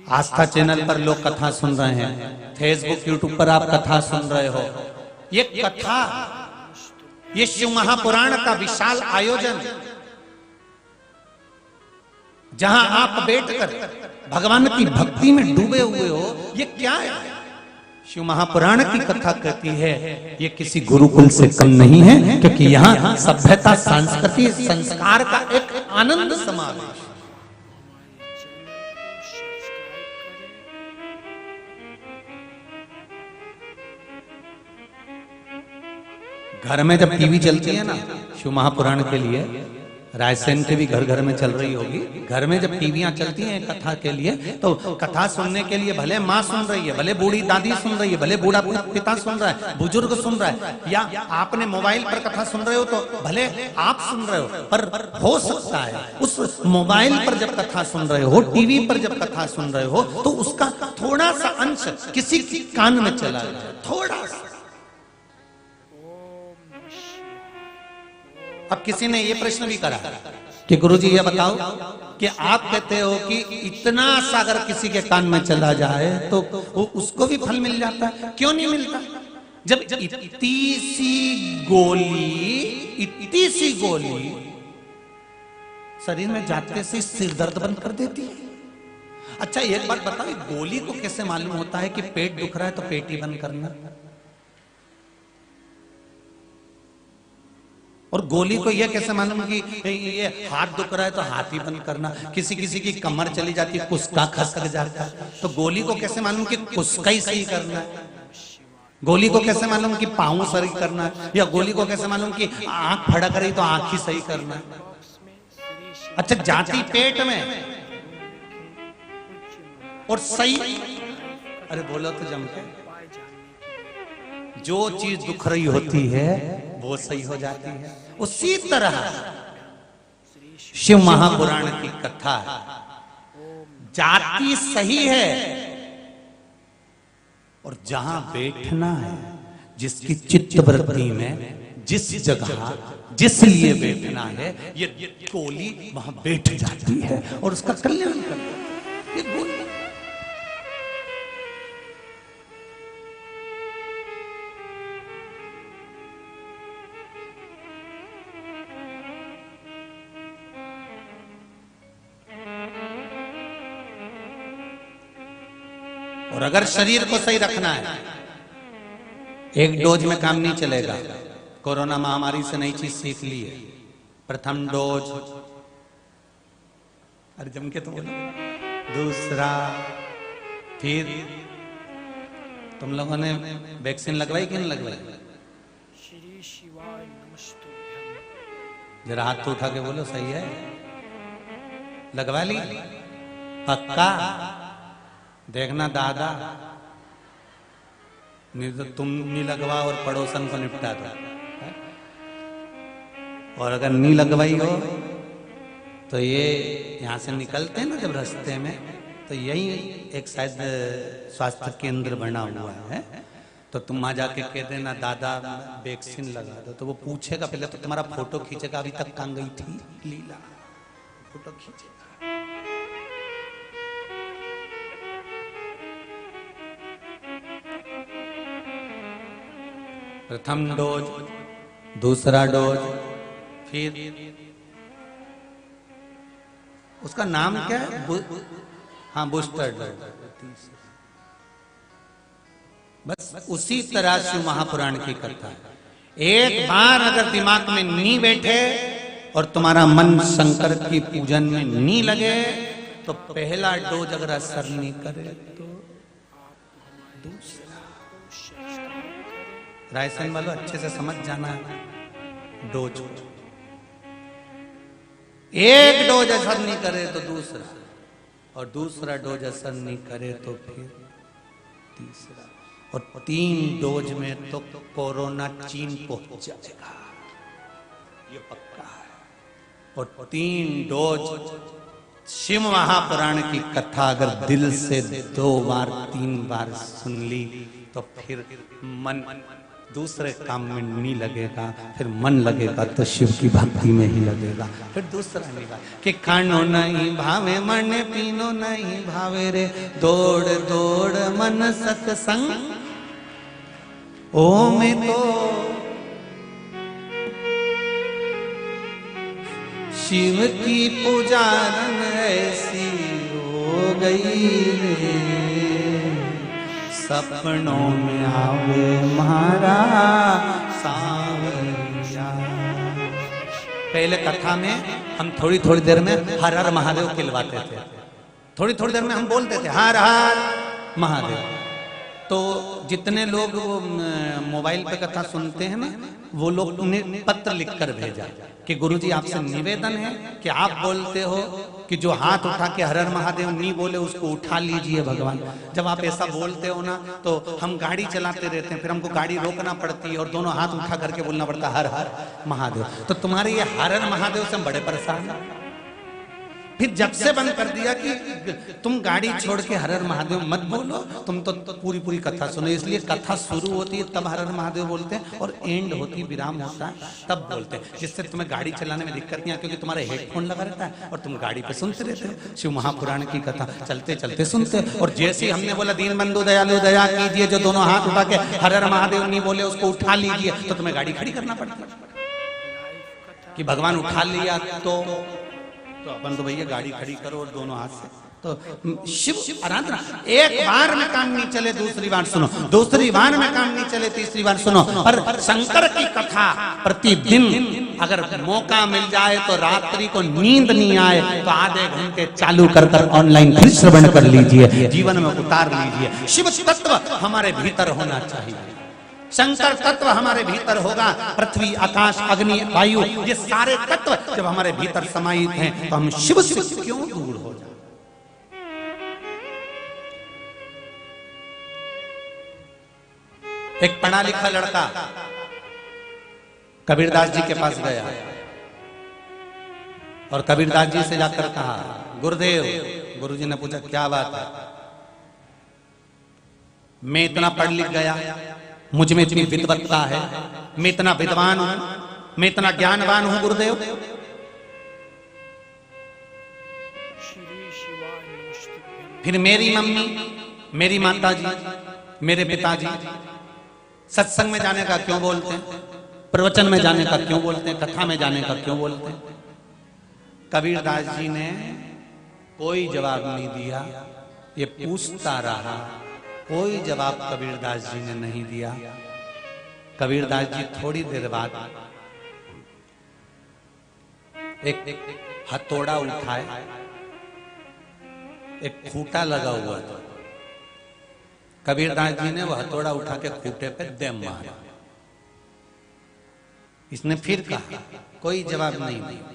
आस्था channel पर लोग कथा सुन रहे हैं, फेसबुक यूट्यूब पर आप कथा सुन रहे हो। ये कथा, ये शिव महापुराण का विशाल आयोजन, जहां आप बैठकर भगवान की भक्ति में डूबे हुए हो, ये क्या है? शिव महापुराण की कथा कहती है ये किसी गुरुकुल से कम नहीं है, क्योंकि यहाँ सभ्यता, संस्कृति, संस्कार का एक आनंद समावेश। घर में जब टीवी चलती है ना शिव महापुराण के लिए, रायसेन के भी घर घर में चल रही होगी, घर में जब टीवियां चलती हैं कथा के लिए, तो कथा सुनने के लिए भले माँ सुन रही है, भले बूढ़ी दादी सुन रही है, भले बूढ़ा पिता सुन रहा है, बुजुर्ग सुन रहा है, या आपने मोबाइल पर कथा सुन रहे हो तो भले आप सुन रहे हो, पर हो सकता है उस मोबाइल पर जब कथा सुन रहे हो, टीवी पर जब कथा सुन रहे हो, तो उसका थोड़ा सा अंश किसी के कान में चला जाए, थोड़ा सा। अब किसी ने ये प्रश्न भी करा कि गुरुजी ये बताओ कि आप कहते हो कि इतना सा अगर किसी के कान में चला जाए तो उसको भी फल मिल जाता है, क्यों नहीं मिलता? जब इतनी सी गोली शरीर में जाते से सिर दर्द बंद कर देती है। अच्छा एक बात बताओ, गोली को कैसे मालूम होता है कि पेट दुख रहा है तो पेट ही बंद करना, और गोली को यह कैसे मालूम कि ये हाथ दुख रहा है तो हाथ ही बंद करना? किसी किसी की कमर चली जाती है, कुस्का खसक जाता है, तो गोली को कैसे मालूम कि कुस्का ही सही करना है? गोली को कैसे मालूम कि पाँव सही करना है? या गोली को कैसे मालूम कि आंख फड़क रही तो आंख ही सही करना है? अच्छा जाती पेट में और सही, अरे बोलो तो जम के, जो चीज दुख रही होती है वो सही हो जाती है। उसी तरह शिव महापुराण की कथा जाती सही है, और जहां बैठना है, जिसकी चित्त वृत्ति में जिस जगह जिस लिए बैठना है, ये गोली वहां बैठ जाती है और उसका कल्याण करती है। ये गोली और अगर शरीर को सही रखना है, एक डोज में काम नहीं चलेगा। कोरोना महामारी से नई चीज सीख ली है, प्रथम डोज, अरे जम के तो बोलो, दूसरा, फिर तुम लोगों ने वैक्सीन लगवाई कि नहीं लगवाई? जरा हाथ तो उठा के बोलो, सही है, लगवा ली? पक्का? देखना दादा, नहीं तो तुम नहीं लगवा और पड़ोसन को निपटा दो। और अगर नहीं लगवाई हो तो ये यहाँ से निकलते हैं ना जब रास्ते में, तो यही एक शायद स्वास्थ्य केंद्र बना हुआ है, तो तुम वहां जाके कह देना दादा वैक्सीन लगा दो, तो वो पूछेगा, पहले तो तुम्हारा फोटो खींचेगा, अभी तक कहाँ गई थी लीला, फोटो खींचेगा। प्रथम डोज, दूसरा डोज, फिर उसका नाम क्या है? हाँ, बूस्टर डोज। बस उसी तरह शिव महापुराण की कथा है। एक बार अगर दिमाग में नहीं बैठे और तुम्हारा मन शंकर की पूजन में नहीं लगे, तो पहला डोज अगर असर नहीं करे तो दूसरा। रायसेन वालों अच्छे से समझ जाना है, डोज, एक डोज असर नहीं करे तो दूसरा, और दूसरा डोज असर नहीं करे तो फिर तीसरा, और 3 डोज में तो कोरोना चीन पहुंच जाएगा, ये पक्का है। और 3 डोज शिव महापुराण की कथा अगर दिल से 2 बार 3 बार सुन ली तो फिर मन दूसरे काम में नहीं लगेगा, फिर मन लगेगा तो शिव की भक्ति में ही लगेगा। फिर दूसरा नहीं लगा कि खानो नहीं भावे मन पीनो नहीं भावे रे, दौड़ दौड़ मन सत्संग ओ में तो शिव की पुजारन ऐसी हो गई रे, सपनों में आवे महारा सांवरिया। पहले कथा में हम थोड़ी थोड़ी देर में हर हर महादेव खिलवाते थे, थोड़ी थोड़ी देर में हम बोलते थे हर हर महादेव। तो जितने लोग वो मोबाइल पे कथा सुनते हैं ना, वो लोग ने पत्र लिखकर भेजा कि गुरुजी आपसे निवेदन है कि आप बोलते हो कि जो हाथ उठा के हर हर महादेव नहीं बोले उसको उठा लीजिए भगवान। जब आप ऐसा बोलते हो ना तो हम गाड़ी चलाते रहते हैं, फिर हमको गाड़ी रोकना पड़ती है और दोनों हाथ उठा करके बोलना पड़ता है हर हर महादेव। तो तुम्हारे ये हर हर महादेव से हम बड़े परेशान हैं। फिर जब से बंद कर दिया कि तुम गाड़ी छोड़ के हर हर महादेव मत बोलो, तुम तो पूरी पूरी कथा सुनो। इसलिए कथा शुरू होती है तब हर हर महादेव बोलते हैं और एंड होती है, विराम होता है तब बोलते हैं, जिससे तुम्हें गाड़ी चलाने में दिक्कत नहीं आती, क्योंकि तुम्हारा हेडफोन लगा रहता है और तुम गाड़ी पे सुनते रहते हो शिव महापुराण की कथा चलते चलते सुनते। और जैसे ही हमने बोला दीन बंधु दयालु दया कीजिए, जो दोनों हाथ उठा के हर हर महादेव नहीं बोले उसको उठा लीजिए, तो तुम्हें गाड़ी खड़ी करना पड़ता है कि भगवान उठा लिया तो अपन तो भैया गाड़ी खड़ी करो और दोनों हाथ से। तो शिव आराधना एक बार में काम नहीं चले, दूसरी बार सुनो, दूसरी बार में काम नहीं चले, तीसरी बार सुनो। पर शंकर की कथा प्रतिदिन अगर मौका मिल जाए तो रात्रि को नींद नहीं आए तो आधे घंटे चालू कर ऑनलाइन फिर श्रवण कर लीजिए, जीवन में उतार लीजिए। शिव तत्व हमारे भीतर होना चाहिए, शंकर तत्व हमारे भीतर होगा। पृथ्वी आकाश अग्नि वायु ये सारे तत्व जब हमारे भीतर समाहित हैं तो हम शिव से क्यों दूर हो जाए। एक पढ़ा लिखा लड़का कबीरदास जी के पास गया और कबीरदास जी से जाकर कहा, गुरुदेव। गुरुजी ने पूछा क्या बात है? मैं इतना पढ़ लिख गया, मुझ में इतनी विद्वत्ता है, मैं इतना विद्वान हूं, मैं इतना ज्ञानवान हूं गुरुदेव। फिर मेरी मम्मी, मेरी माता जी, मेरे पिताजी सत्संग में जाने का क्यों बोलते हैं, प्रवचन में जाने का क्यों बोलते हैं, कथा में जाने का क्यों बोलते हैं? कबीरदास जी ने कोई जवाब नहीं दिया, ये पूछता रहा, कोई जवाब कबीरदास जी ने नहीं दिया। कबीरदास जी थोड़ी देर बाद एक हथौड़ा उठाए, एक खूंटा लगा हुआ था, कबीरदास जी ने वो हथौड़ा उठा के खूंटे पे दे मारा। इसने फिर कहा, कोई जवाब नहीं दिया,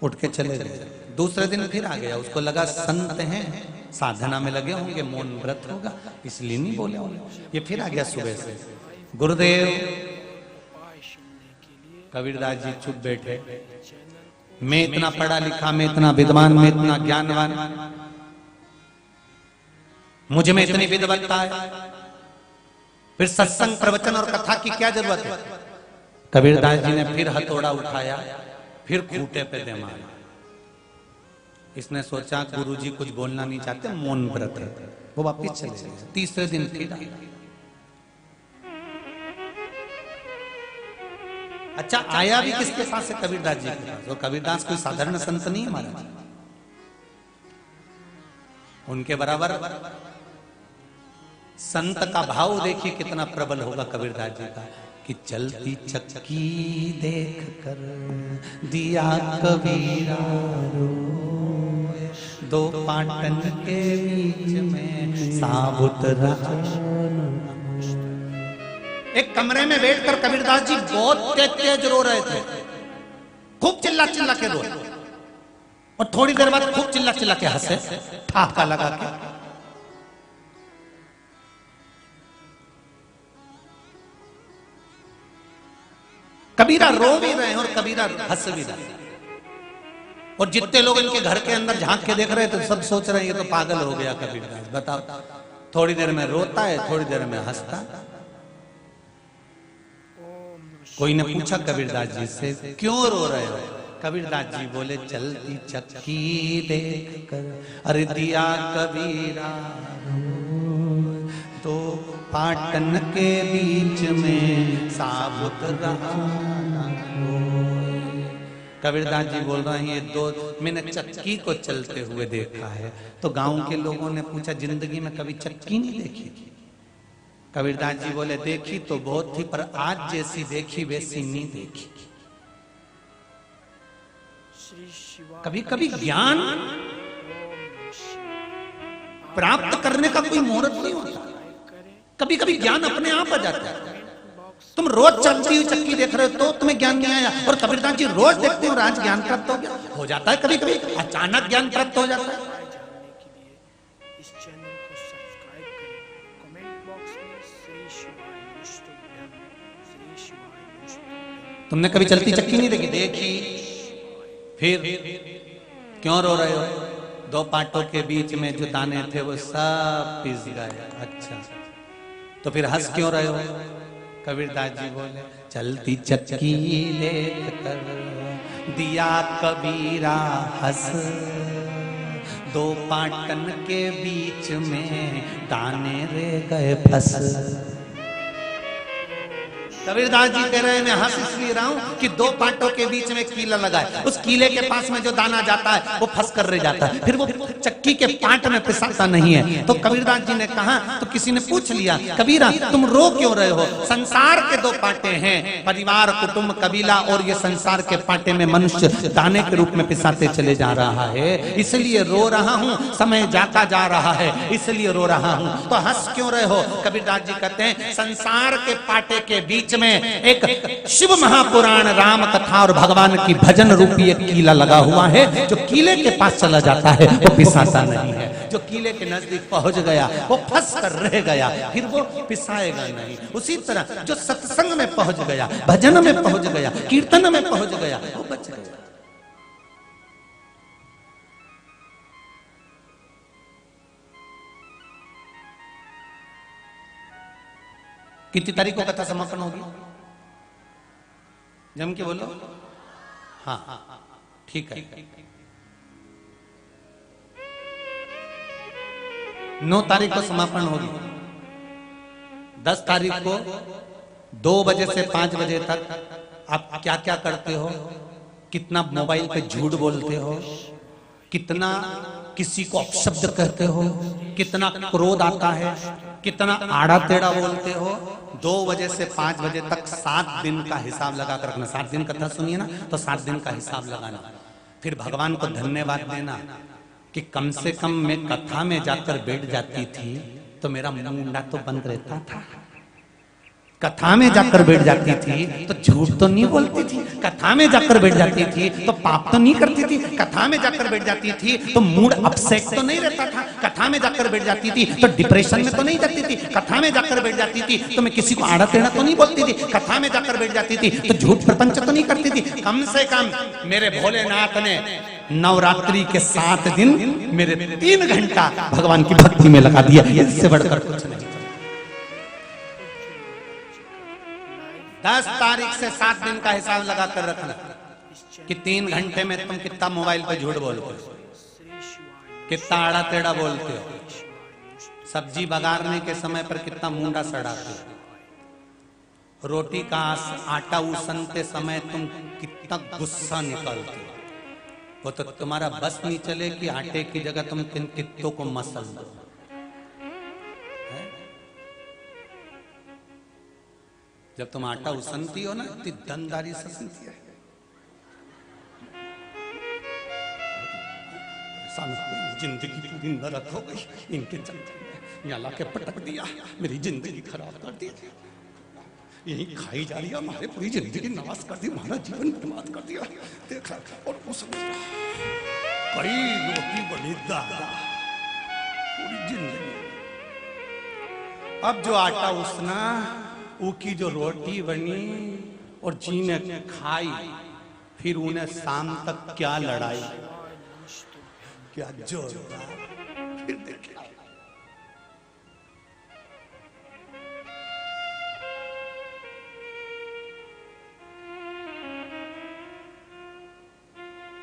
उठ के चले गए। दूसरे दिन फिर आ गया, उसको लगा संत हैं, साधना में लगे होंगे, मौन व्रत होगा, इसलिए नहीं बोले होंगे। ये फिर आ गया सुबह से, गुरुदेव। कबीरदास जी चुप बैठे, मैं इतना पढ़ा लिखा, मैं इतना विद्वान, मैं इतना ज्ञानवान, मुझे में इतनी विद्वत्ता है, फिर सत्संग प्रवचन और कथा की क्या जरूरत है? कबीरदास जी ने फिर हथौड़ा उठाया, फिर खूंटे पे दे मारा। इसने सोचा गुरुजी कुछ बोलना नहीं चाहते, मौन व्रत है, वो वापिस चले गए। तीसरे दिन फिर अच्छा आया भी किसके पास से? कबीरदास जी के पास। और कबीरदास कोई साधारण संत नहीं है महाराज, उनके बराबर संत का भाव देखिए कितना प्रबल होगा कबीरदास जी का, कि चलती चक्की देख कर दिया कबीरा रोए, दो पाटन के बीच में साबुत रहा। एक कमरे में बैठकर कबीरदास जी बहुत तेज तेज रो रहे थे, खूब चिल्ला चिल्ला के रो, और थोड़ी देर बाद खूब चिल्ला चिल्ला के हंसे, ठहाका लगा के। कबीरा रो भी रहे हैं और कबीरा हंस भी रहे हैं, और जितने लोग इनके घर के अंदर झांक के देख रहे थे सब सोच रहे हैं ये तो पागल हो गया कबीरदास। बताओ, थोड़ी देर में रोता है, थोड़ी देर में हंसता। कोई ने पूछा कबीरदास जी से, क्यों रो रहे हो? कबीरदास जी बोले, चलती चक्की देख कर अरे दिया कबीरा तो पाटन के बीच में साबुत रहा। कबीरदास जी बोल रहे हैं, ये दो मैंने चक्की को चलते हुए देखा है। तो गांव के लोगों ने पूछा, जिंदगी में कभी चक्की नहीं देखी? कबीरदास जी बोले, देखी तो बहुत थी, पर आज जैसी देखी वैसी नहीं देखी। कभी कभी ज्ञान प्राप्त करने का कोई मुहूर्त नहीं होता, कभी कभी ज्ञान अपने आप आ जाता है। तुम रोज चलती हुई चक्की देख रहे हो तो तुम्हें ज्ञान नहीं आया, और कबीरदास जी रोज देखते हो, आज ज्ञान प्राप्त हो गया। हो जाता है कभी कभी अचानक ज्ञान प्राप्त हो जाता है। तुमने कभी चलती चक्की नहीं देखी? देखी, फिर क्यों रो रहे हो? दो पाटों के बीच में जो दाने थे वो सब पिस गए। अच्छा, तो फिर हंस क्यों रहे हो? कबीरदास जी बोले, चलती चक्की लेख कर दिया कबीरा हंस, दो पाटन के बीच में दाने रह गए फंस। कबीरदास जी कह रहे हैं, मैं हंस इसलिए रहा हूं कि दो पाटों के बीच में कीला लगा है, उस कीले के पास में जो दाना जाता है वो फंस कर रह जाता है, फिर वो चक्की के पाट में पिसाता नहीं है। तो कबीरदास जी ने कहा, तो किसी ने पूछ लिया, कबीरा तुम रो क्यों रहे हो? संसार के दो पाटे हैं, परिवार, कुटुंब, कबीला, और ये संसार के पाटे में मनुष्य दाने के रूप में पिसाते चले जा रहा है, इसलिए रो रहा हूं। समय जाता जा रहा है इसलिए रो रहा हूं। तो हंस क्यों रहे हो? कबीरदास जी कहते हैं, संसार के पाटे के बीच में एक शिव महापुराण, राम कथा और भगवान की भजन रूपी एक कीला लगा हुआ है, जो कीले के पास चला जाता है वो पिसाता नहीं है। जो कीले के नजदीक पहुंच गया वो फंस कर रह गया, फिर वो पिसाएगा नहीं। उसी तरह जो सत्संग में पहुंच गया, भजन में पहुंच गया, कीर्तन में पहुंच गया, वो बच गया। कितनी तारीख को कथा समापन होगी? जम के बोलो। हाँ ठीक है। 9 तारीख को समापन होगी। 10 तारीख को 2 बजे से 5 बजे तक आप क्या क्या करते हो? कितना मोबाइल पे झूठ बोलते हो, कितना किसी को अपशब्द कहते हो, कितना क्रोध आता है, कितना आड़ा टेढ़ा बोलते हो। 2 बजे से 5 बजे तक 7 दिन का हिसाब लगा कर रखना। 7 दिन कथा सुनिए ना, तो 7 दिन का हिसाब लगाना। फिर भगवान को धन्यवाद देना कि कम से कम मैं कथा में जाकर बैठ जाती थी तो मेरा मुंडा तो बंद रहता था। कथा में जाकर बैठ जाती थी तो झूठ तो नहीं बोलती थी, कथा में जाकर बैठ जाती थी तो पाप तो नहीं करती थी, कथा में जाकर बैठ जाती थी तो मूड अपसेट तो नहीं रहता था, कथा में जाकर बैठ जाती थी तो डिप्रेशन में तो नहीं जाती थी, कथा में जाकर बैठ जाती थी तो मैं किसी को आड़ा टेढ़ा तो नहीं बोलती थी, कथा में जाकर बैठ जाती थी तो झूठ प्रपंच तो नहीं करती थी। कम से कम मेरे भोलेनाथ ने नवरात्रि के 7 दिन मेरे 3 घंटा भगवान की भक्ति में लगा दिया, इससे बढ़कर कुछ नहीं। 10 तारीख से 7 दिन का हिसाब लगा कर रखना कि 3 घंटे में तुम कितना मोबाइल पे झूठ बोलते हो, कितना आड़ा टेढ़ा बोलते हो, सब्जी बगारने के समय पर कितना मुंडा सड़ाते हो, रोटी का आटा उसनते समय तुम कितना गुस्सा निकालते हो। वो तो तुम्हारा बस नहीं चले कि आटे की जगह तुम किन कित्तों को मसल दो। जब तुम आटा उसनती हो ना, इतनी दमदारी से उसनती है, जिंदगी पूरी नरक हो गई इनके चलते, यहाँ लाके पटक दिया, मेरी जिंदगी खराब कर दी, यही खाई जा रही है, हमारे पूरी जिंदगी नाश कर दी, हमारा जीवन बर्बाद कर दिया। देखा और वो समझ रहा कई रोटी बनी दादा पूरी जिंदगी। अब जो आटा उसना, की जो रोटी बनी और जी ने खाई, फिर उन्हें शाम तक क्या लड़ाई, क्या जोरदार। फिर देखिए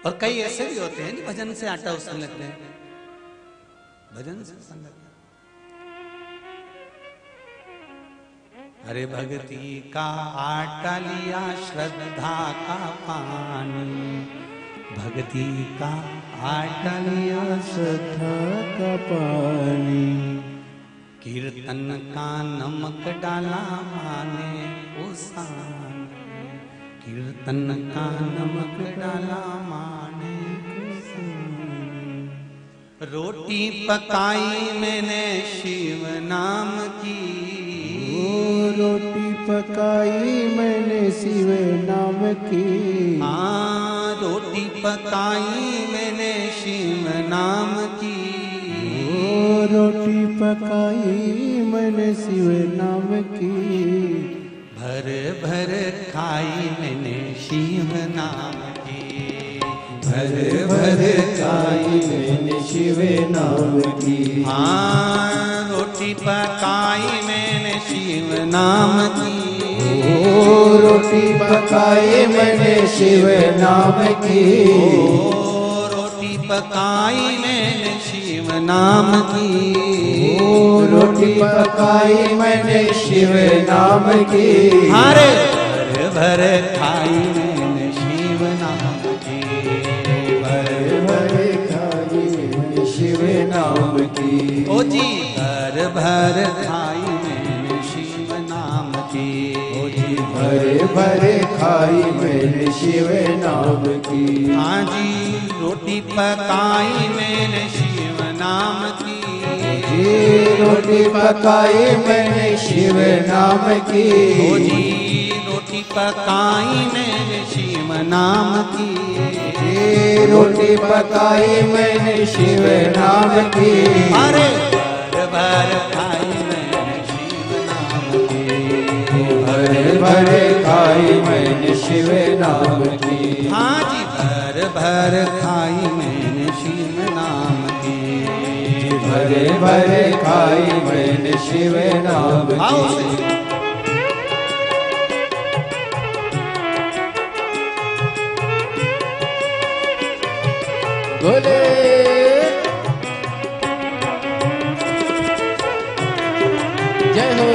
और कई ऐसे भी होते हैं जो भजन से आटा उसने लगते हैं, भजन से संगत। अरे भक्ति का आटा लिया श्रद्धा का पानी, भक्ति का आटा लिया श्रद्धा का पानी, कीर्तन का नमक डाला माने उसान, कीर्तन का नमक डाला माने उसान। रोटी पकाई मैंने शिव नाम की, रोटी पकाई मैंने शिव नाम की। हाँ रोटी पकाई मैंने शिव नाम की, रोटी पकाई मैंने शिव नाम की। भर भर खाई मैंने शिव नाम की, भर भर खाई मैंने शिव नाम की। हाँ रोटी पकाई मैंने शिव नाम की, रोटी पकाई मैंने शिव नाम की। रोटी पकाई मैंने शिव नाम की, रोटी पकाई मैंने शिव नाम की। हरे भर भर खाई मैंने शिव नाम की, भर भर खाई मैंने शिव नाम की। ओ जी भर भर खाई मैंने शिव नाम की, ओ जी भर भर खाई मैंने शिव नाम की। हाँ जी रोटी पकाई मैंने शिव नाम की, रोटी पकाई मैंने शिव नाम की। ओ जी रोटी पकाई मैंने शिव नाम की, रोटी पकाई मैंने शिव नाम की। अरे भर भर खाई मैंने शिव नाम की, भर भर खाई मैंने शिव नाम की। हाँ जी भर भर खाई मैंने शिव नाम की, भर भर खाई मैंने शिव नाम की। बोले जय हो।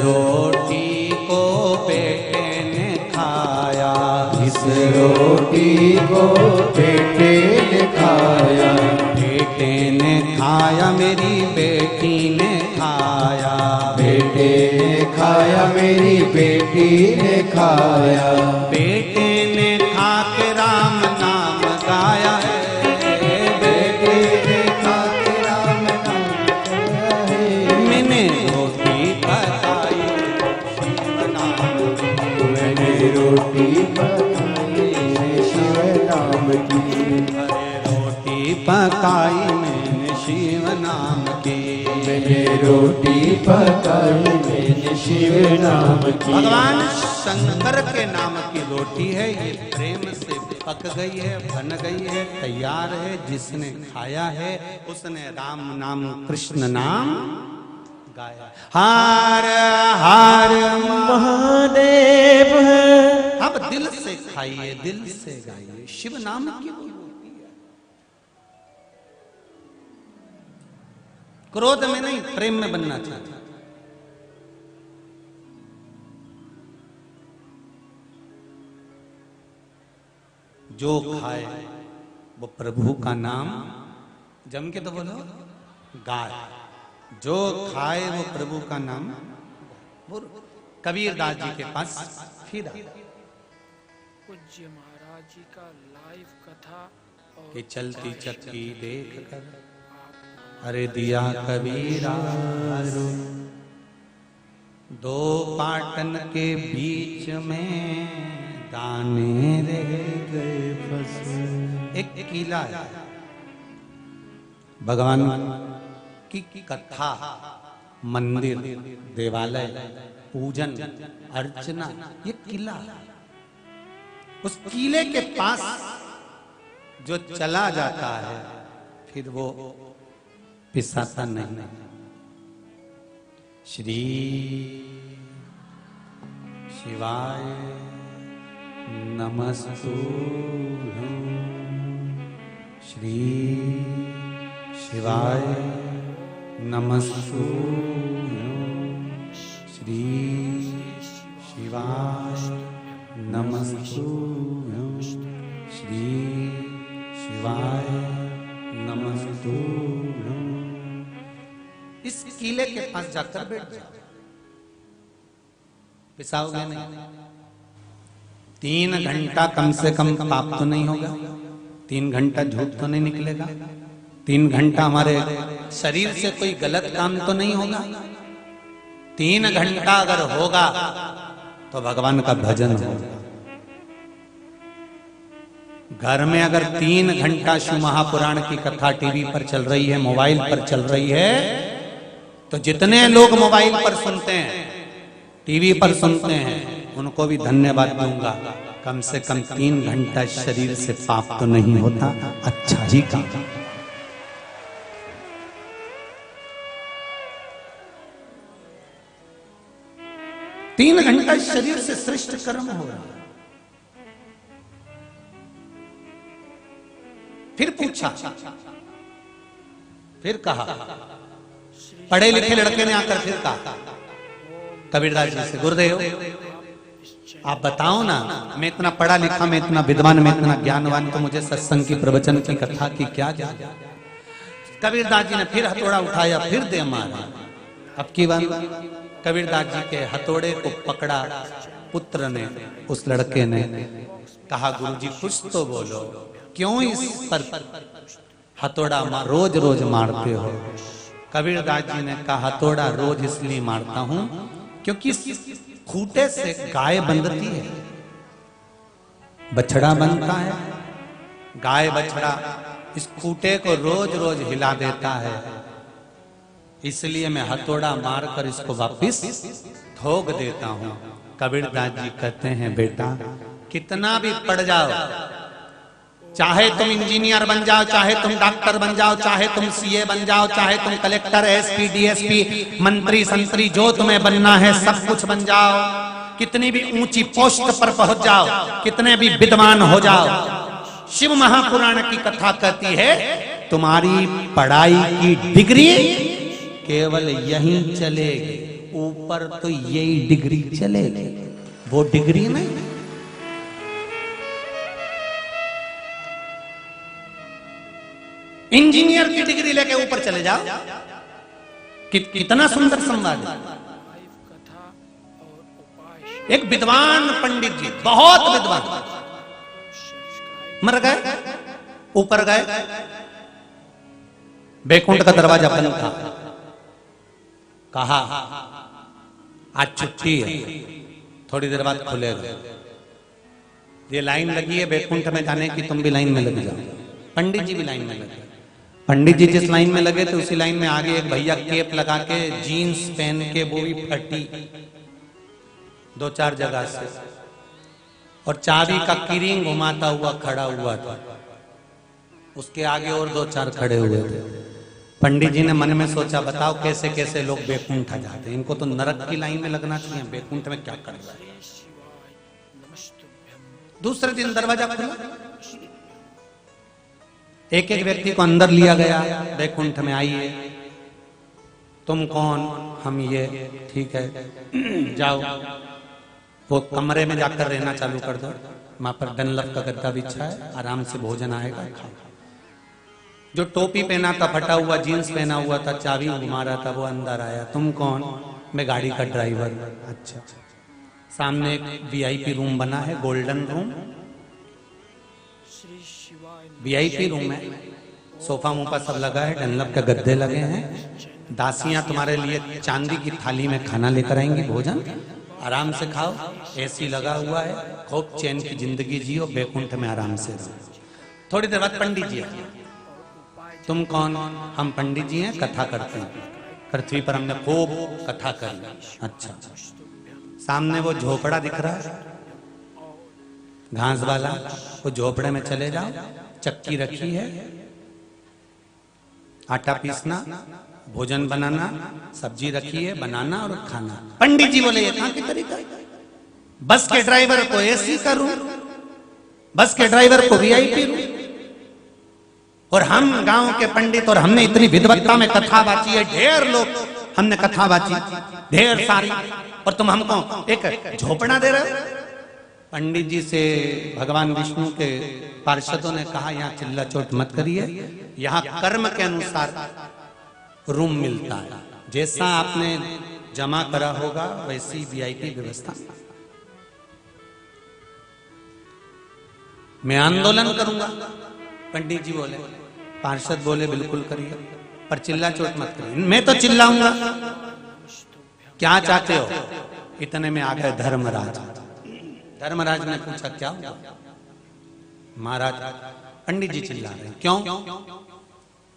रोटी को बेटे ने खाया, इस रोटी को बेटे ने खाया। बेटे ने खाया मेरी बेटी ने खाया, बेटे ने खाया मेरी बेटी ने खाया। बेटे ने खा के राम नाम गाया है, बेटे ने खा के राम नाम गाया है। मैंने रोटी पकाई शिव नाम की, मैंने रोटी पकाई शिव नाम की। अरे रोटी पकाई मैंने शिव नाम की, मैंने रोटी पकाई मैंने शिव नाम की। भगवान शंकर के नाम की रोटी है, ये प्रेम से पक गई है, बन गई है, तैयार है। जिसने खाया है उसने राम नाम कृष्ण नाम गाया। हार हार महादेव अब दिल से खाइए, दिल से गाइए, शिव नाम की वो रोटी है। क्रोध में नहीं, प्रेम में बनना चाहिए। जो खाए वो प्रभु का नाम जम के तो बोलो गाय, जो खाए वो प्रभु का नाम। वो कबीर दास जी के पास फिर पूज्य महाराज जी का लाइव कथा कि चलती चक्की देख कर अरे दिया कबीरा रो। दो पाटन के बीच में दाने रह गए बस। एक किला है, भगवान की कथा, मंदिर, देवालय, पूजन अर्चना, ये किला। उस किले के पास जो चला जाता है फिर वो पिसाता नहीं। श्री शिवाय नमस्तुभ्यं, श्री शिवाय नमस्तुभ्यं, श्री शिवाय नमस्तुभ्यं, श्री शिवाय नमस्तुभ्यं। इस किले के पास जाकर बैठ जाओ, पिसाओगे नहीं। 3 घंटा कम से कम पाप तो नहीं होगा, 3 घंटा झूठ तो नहीं निकलेगा, 3 घंटा हमारे शरीर से कोई गलत काम तो नहीं होगा। 3 घंटा अगर होगा तो भगवान का भजन होगा। घर में अगर 3 घंटा शिव महापुराण की कथा टीवी पर चल रही है, मोबाइल पर चल रही है, तो जितने लोग मोबाइल पर सुनते हैं, टीवी पर सुनते हैं, उनको भी धन्यवाद दूंगा। कम से कम 3 घंटा शरीर से पाप तो नहीं होता, अच्छा ही काम। तीन घंटा शरीर से श्रेष्ठ कर्म हो रहा। फिर पूछा, फिर कहा, पढ़े लिखे लड़के ने आकर फिर कहा कबीरदास जी से, गुरुदेव आप बताओ ना, मैं इतना पढ़ा लिखा, मैं इतना विद्वान, मैं इतना ज्ञानवान, तो मुझे सत्संग की, प्रवचन की, कथा की क्या जाने। कबीरदास जी ने फिर हथौड़ा उठाया, फिर दे मारा। अब की बात, कबीरदास जी के हथौड़े को पकड़ा पुत्र ने, उस लड़के ने कहा, गुरुजी कुछ तो बोलो, क्यों इस पर हथौड़ा रोज रोज मारते हो। कबीरदास जी ने कहा, हथौड़ा रोज इसलिए मारता हूं क्योंकि खूंटे से गाय बंधती है, बछड़ा बनता है, गाय बछड़ा इस खूंटे को रोज रोज हिला देता है, इसलिए मैं हथौड़ा मारकर इसको वापिस ठोक देता हूं। कबीरदास जी कहते हैं, बेटा कितना भी पढ़ जाओ, चाहे तुम इंजीनियर बन जाओ, चाहे तुम डॉक्टर बन जाओ, चाहे तुम सीए बन जाओ, चाहे तुम कलेक्टर, एसपी, डीएसपी, मंत्री, संतरी, जो तुम्हें बनना है सब कुछ बन जाओ, कितनी भी ऊंची पोस्ट पर पहुंच जाओ, कितने भी विद्वान हो जाओ, शिव महापुराण की कथा कहती है तुम्हारी पढ़ाई की डिग्री केवल यहीं चलेगी, ऊपर तो यही डिग्री चलेगी, वो डिग्री नहीं। इंजीनियर की डिग्री लेके ऊपर चले जाओ, कितना सुंदर संवाद है। एक विद्वान पंडित जी, बहुत विद्वान, मर गए, ऊपर गए, बैकुंठ का दरवाजा बंद था, कहा आज छुट्टी है, थोड़ी देर बाद खुलेगा, ये लाइन लगी है बैकुंठ में जाने की, तुम भी लाइन में लग जाओ। पंडित जी भी लाइन में लगे। पंडित जी जिस लाइन में लगे थे उसी लाइन में आगे एक भैया केप लगा के, जीन्स पहन के, वो भी फटी 2-4 जगह से, और चाबी का किरिंग घुमाता हुआ खड़ा हुआ था, उसके आगे और 2-4 खड़े हुए थे। पंडित जी ने मन में सोचा, बताओ कैसे कैसे लोग बैकुंठ आ जाते हैं, इनको तो नरक की लाइन में लगना चाहिए, बैकुंठ में क्या कर रहा है। दूसरे दिन दरवाजा खुला, एक एक व्यक्ति को अंदर लिया गया, बैकुंठ में आइए, तुम कौन, हम ये, ठीक है जाओ, वो कमरे में जाकर रहना चालू कर दो, वहां पर डनलप का गद्दा बिछा है, आराम से भोजन आएगा, खाओ। जो टोपी पहना था, फटा हुआ जीन्स पहना हुआ था, चाबी घुमा रहा था, वो अंदर आया, तुम कौन, मैं गाड़ी का ड्राइवर। अच्छा, सामने एक वीआईपी रूम बना है, गोल्डन रूम, वीआईपी रूम है, सोफा मोफा सब लगा है, डनलप के गद्दे लगे हैं, दासियां तुम्हारे लिए चांदी की थाली में खाना लेकर आएंगी, भोजन आराम से खाओ, एसी लगा हुआ है, खूब चैन की जिंदगी जियो, बैकुंठ में आराम से रहो। थोड़ी देर बाद पंडित जी आए। तुम कौन? हम पंडित जी हैं, कथा करते हैं, पृथ्वी पर हमने खूब कथा करी। अच्छा, सामने वो झोपड़ा दिख रहा है घास वाला, वो झोपड़े में चले जाओ, चक्की रखी है, आटा पीसना, भोजन बनाना, सब्जी रखी है, बनाना और खाना। पंडित जी बोले ये कहां की तरीका है? बस के ड्राइवर को एसी का रूम, बस के ड्राइवर को वीआईपी रूम, और हम गांव के पंडित, और हमने इतनी विद्वत्ता में कथा बाची है, ढेर लोग हमने कथा बाची ढेर सारी, और तुम हमको एक झोपड़ा दे रहे हो? पंडित जी से भगवान विष्णु के पार्षदों ने कहा यहाँ चिल्ला चोट मत करिए, यहाँ कर्म के अनुसार रूम मिलता है, जैसा आपने जमा करा होगा वैसी वीआईपी व्यवस्था। मैं आंदोलन करूंगा, पंडित जी बोले, पार्षद बोले बिल्कुल करिए, पर चिल्ला चोट मत करिए। मैं तो चिल्लाऊंगा। क्या चाहते हो? इतने में आ गए धर्मराज। धर्मराज ने पूछा क्या हुआ? महाराज पंडित जी चिल्ला रहे हैं। क्यों?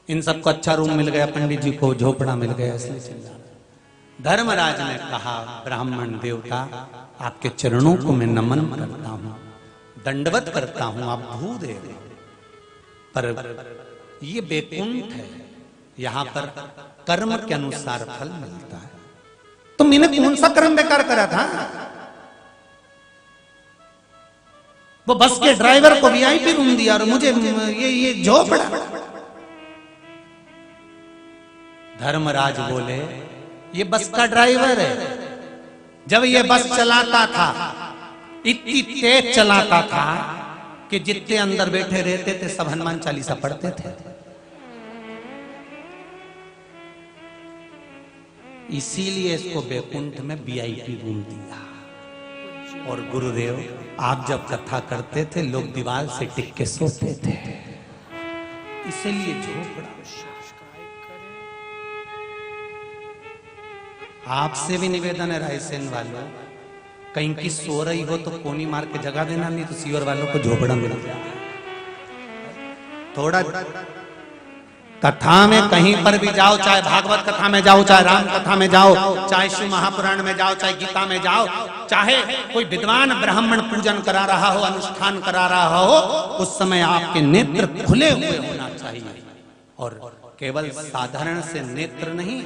इन सबको अच्छा रूम मिल गया, पंडित जी को झोपड़ा मिल गया, इसलिए चिल्ला रहे। धर्मराज ने कहा ब्राह्मण देवता, आपके चरणों को मैं नमन करता हूं, दंडवत करता हूं, आप भूदेव, पर ये बैकुंठ है, यहां पर कर्म के अनुसार फल मिलता है। तुम इन्हें कौन सा कर्म बेकार करा था? वो बस के ड्राइवर को वीआईपी रूम दिया और मुझे ये झोपड़ा। धर्मराज बोले ये बस का ड्राइवर है, जब ये बस चलाता था इतनी तेज चलाता था कि जितने अंदर बैठे रहते थे सब हनुमान चालीसा पढ़ते थे। इसीलिए इसको बैकुंठ में वीआईपी रूम दिया। और गुरुदेव आप जब कथा करते थे लोग दीवार से टिक के सोते थे, इसीलिए झोपड़ा। आपसे भी निवेदन है रायसेन वालों, कहीं की सो रही हो तो कोनी मार के जगा देना, नहीं तो सीवर वालों को झोपड़ा मिल गया। थोड़ा कथा में कहीं पर भी जाओ, चाहे भागवत कथा में जाओ, चाहे राम कथा में जाओ, चाहे शिव महापुराण में जाओ, चाहे गीता में जाओ, चाहे कोई विद्वान ब्राह्मण पूजन करा रहा हो, अनुष्ठान करा रहा हो, उस समय आपके नेत्र खुले हुए होना चाहिए। और केवल साधारण से नेत्र नहीं,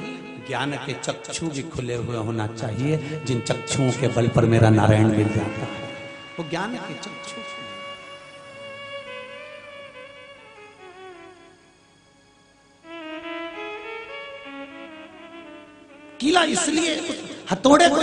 ज्ञान के चक्षु भी खुले हुए होना चाहिए, जिन चक्षुओं के बल पर मेरा नारायण मिल जाता है, वो ज्ञान के चक्षु। कीला इसलिए हथौड़े को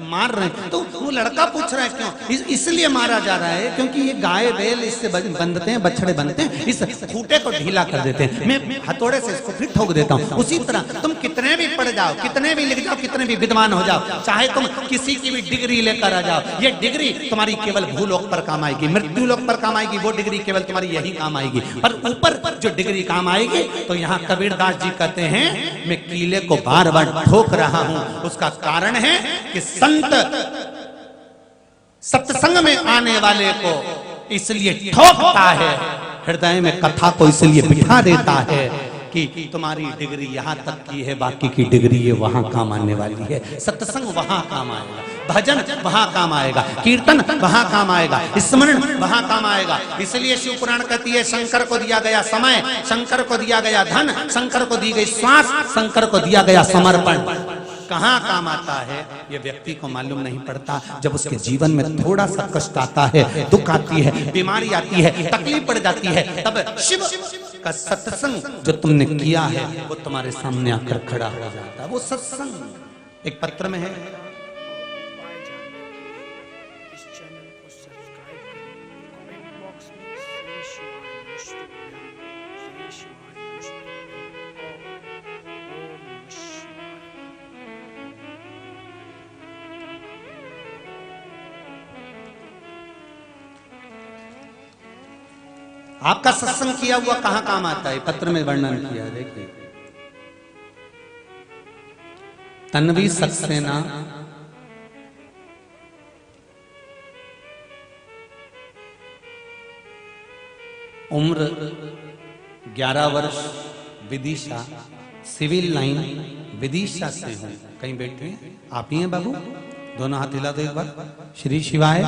मार रहे हैं, तो वो लड़का पूछ रहा है क्यों? इसलिए मारा जा रहा है क्योंकि ये गाय बैल इससे बंधते हैं, बछड़े बनते हैं, इस खूंटे को ढीला कर देते हैं, मैं हथौड़े से इसको फिर ठोक देता हूँ। उसी तरह तुम कितने भी पढ़ जाओ, कितने भी लिख जाओ, कितने भी विद्वान हो जाओ, चाहे तुम किसी की भी डिग्री लेकर आ जाओ, ये डिग्री तुम्हारी केवल भूलोक पर काम आएगी, मृत्युलोक पर काम आएगी, वो डिग्री केवल तुम्हारी यही काम आएगी। पर ऊपर जो डिग्री काम आएगी, तो यहाँ कबीरदास जी कहते हैं मैं कीले को बार बार ठोक रहा हूं, उसका कारण है कि संत सत्संग में आने वाले को इसलिए ठोकता है, हृदय में कथा को इसलिए बिठा देता है कि तुम्हारी डिग्री यहां तक की है, बाकी की डिग्री ये वहां काम आने वाली है। सत्संग वहां काम आएगा, भजन वहां काम आएगा, कीर्तन वहां काम आएगा, स्मरण वहां काम आएगा। इसलिए शिव पुराण कहती है शंकर को दिया गया समय, शंकर को दिया गया धन, शंकर को दी गई श्वास, शंकर को दिया गया समर्पण। कहाँ काम आता है ये व्यक्ति को मालूम नहीं पड़ता। जब उसके जीवन में थोड़ा सा कष्ट आता है, दुख आती है, बीमारी आती है, तकलीफ पड़ जाती है, तब शिव का सत्संग जो तुमने किया है वो तुम्हारे सामने आकर खड़ा हो जाता है। वो सत्संग एक पत्र में है, आपका सत्संग किया हुआ कहां काम आता है, पत्र में वर्णन किया। देखिए, तन्वी सक्सेना उम्र 11 वर्ष, विदिशा, सिविल लाइन विदिशा से हूं। कहीं बैठे हैं आप ही हैं बाबू? दोनों हाथ हिला दो एक बार। श्री शिवाय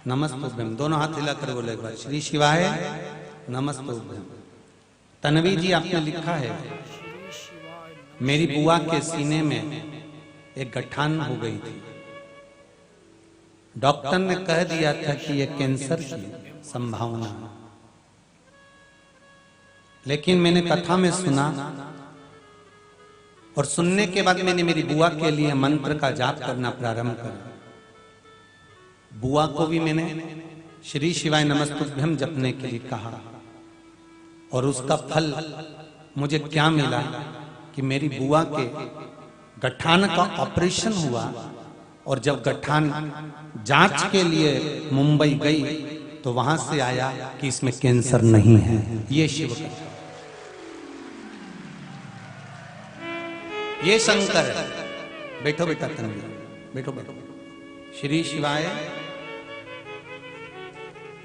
नमस्तुभ्यम। दोनों हाथ हिला कर बोले एक बार, श्री शिवाय नमस्तुभ्यम। तन्वी जी, आपने लिखा है, मेरी बुआ के सीने में एक गठान हो गई थी। डॉक्टर ने कह दिया था कि यह कैंसर की संभावना है, लेकिन मैंने कथा में सुना और सुनने के बाद मैंने मेरी बुआ के लिए मंत्र का जाप करना प्रारंभ करा। बुआ को भी मैंने श्री शिवाय नमस्तुभ्यम जपने के लिए कहा और उसका फल मुझे क्या मिला कि मेरी बुआ के गठान का ऑपरेशन हुआ और जब गठान जांच के लिए मुंबई गई तो वहां से आया कि इसमें कैंसर नहीं है। ये शिव कथा, ये शंकर है। बैठो बेटा तन्वी, बैठो बैठो। श्री शिवाय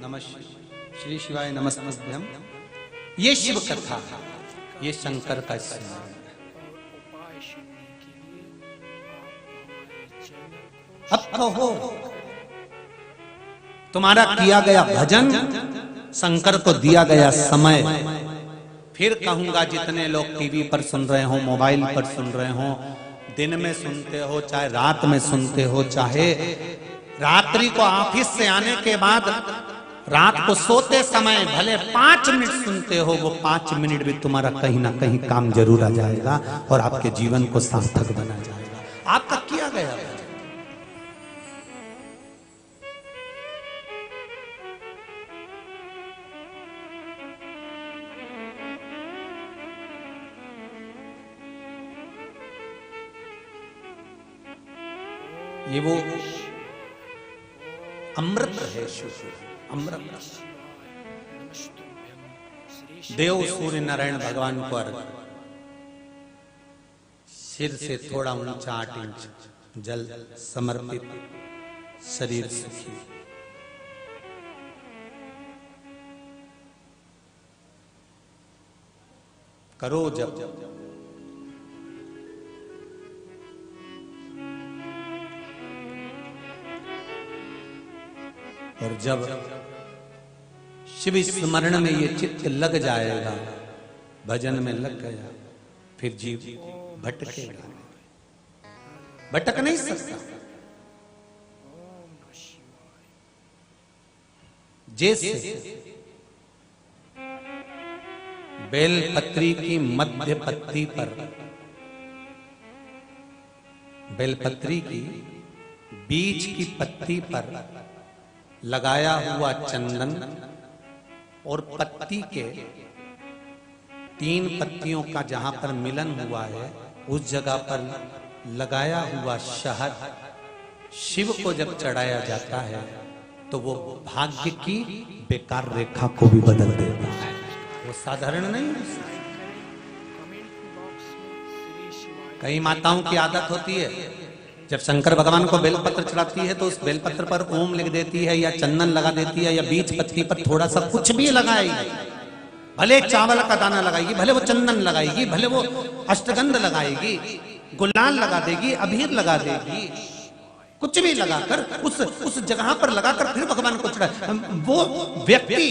नमः, श्री शिवाय नमस्तुभ्यम। ये शिव कथा, ये शंकर का स्मरण। अब कहो, तुम्हारा किया गया भजन, शंकर को दिया गया समय। फिर कहूंगा, जितने लोग टीवी पर सुन रहे हो, मोबाइल पर सुन रहे हो, दिन में सुनते हो, चाहे रात में सुनते हो, चाहे रात्रि को ऑफिस से आने के बाद रात को सोते समय भले 5 मिनट सुनते हो, वो 5 मिनट भी तुम्हारा कहीं ना कहीं काम जरूर आ जाएगा और आपके जीवन को सार्थक बना जाएगा। आपका किया गया भजन। ये वो अमृत है, अमृत। देव सूर्य नारायण भगवान को अर्घ। सिर से थोड़ा ऊंचा 8 इंच जल समर्पित, शरीर सुखी। करो जब और जब शिव स्मरण में ये चित्त लग जाएगा, भजन में लग गया, फिर जीव भटकेगा, भटक नहीं सकता। जैसे बेलपत्री की मध्य पत्ती पर, बेलपत्री की बीच की पत्ती पर लगाया हुआ चंदन और पत्ती के 3 पत्तियों का जहां पर मिलन हुआ है, उस जगह पर लगाया हुआ शहद शिव को जब चढ़ाया जाता है तो वो भाग्य की बेकार रेखा को भी बदल देता है। वो साधारण नहीं है। कई माताओं की आदत होती है, जब शंकर भगवान को बेलपत्र चढ़ाती है तो उस बेलपत्र पर ओम लिख देती है या चंदन लगा देती है या बीच पत्ती पर थोड़ा सा कुछ भी लगाएगी, भले चावल का दाना लगाएगी, भले वो चंदन लगाएगी, भले वो अष्टगंध लगाएगी, गुलाल लगा देगी, अबीर लगा देगी, कुछ भी लगाकर उस जगह पर लगाकर फिर भगवान को चढ़ा। वो व्यक्ति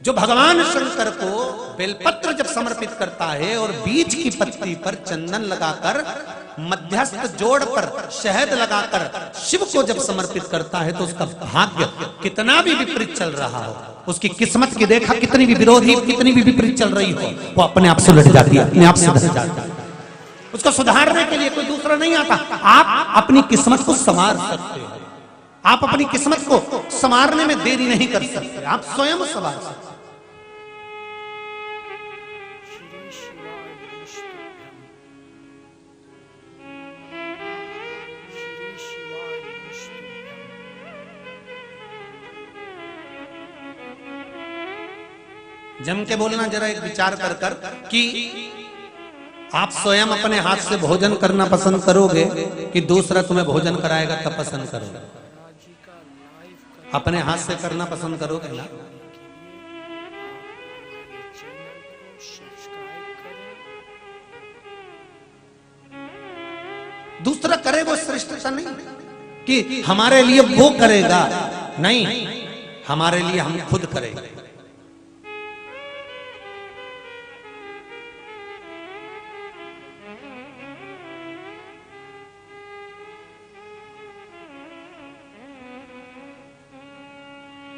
जो भगवान शंकर को बेलपत्र जब समर्पित करता है और बीच की पत्ती पर चंदन लगाकर मध्यस्थ जोड़ पर शहद लगाकर शिव को जब समर्पित करता है तो उसका भाग्य कितना भी विपरीत चल रहा हो, उसकी किस्मत की रेखा कितनी भी विरोधी, कितनी भी विपरीत चल रही हो, वो अपने आप सुलझ जाती है, अपने आप सुधर जाती है। उसको सुधारने के लिए कोई दूसरा नहीं आता। आप अपनी किस्मत को संवार सकते हो, आप अपनी किस्मत को संवारने में देरी नहीं कर सकते, आप स्वयं संवार सकते। जम के बोलना जरा, एक विचार कर कर कि आप स्वयं अपने हाथ से भोजन करना पसंद करोगे कि दूसरा तुम्हें भोजन कराएगा तब पसंद करोगे? अपने हाथ से करना पसंद करोगे ना? दूसरा करे वो श्रेष्ठता नहीं कि हमारे लिए वो करेगा, नहीं, हमारे लिए हम खुद करेंगे।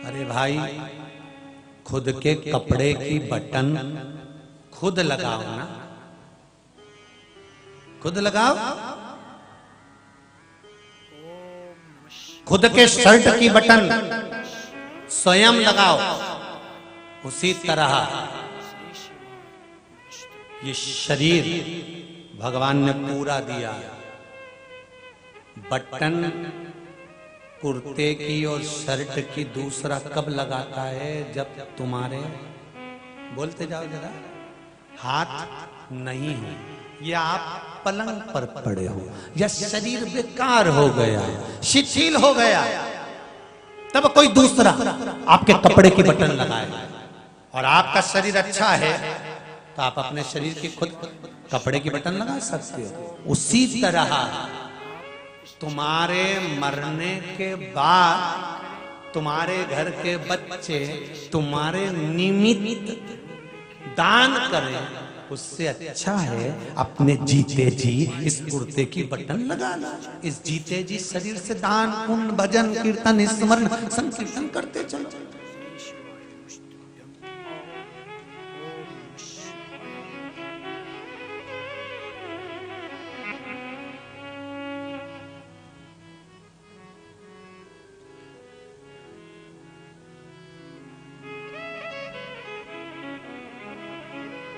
अरे भाई, खुद के कपड़े की बटन खुद लगाओ ना, खुद लगाओ। खुद के शर्ट की बटन स्वयं लगाओ। उसी तरह ये शरीर भगवान ने पूरा दिया। बटन कुर्ते की और शर्ट की दूसरा कब लगाता है? जब तुम्हारे, बोलते जाओ जरा, हाथ नहीं हो, या आप पलंग पर पड़े हो, या शरीर बेकार हो गया, शिथिल हो गया, तब कोई दूसरा आपके कपड़े की बटन लगाए। और आपका शरीर अच्छा है तो आप अपने शरीर की खुद कपड़े की बटन लगा सकते हो। उसी तरह तुम्हारे मरने के बाद तुम्हारे घर के बच्चे तुम्हारे निमित्त दान करें, उससे अच्छा है अपने जीते जी इस कुर्ते की बटन लगा लो। इस जीते जी शरीर से दान, पुण्य, भजन, कीर्तन, स्मरण, संकीर्तन करते चलो।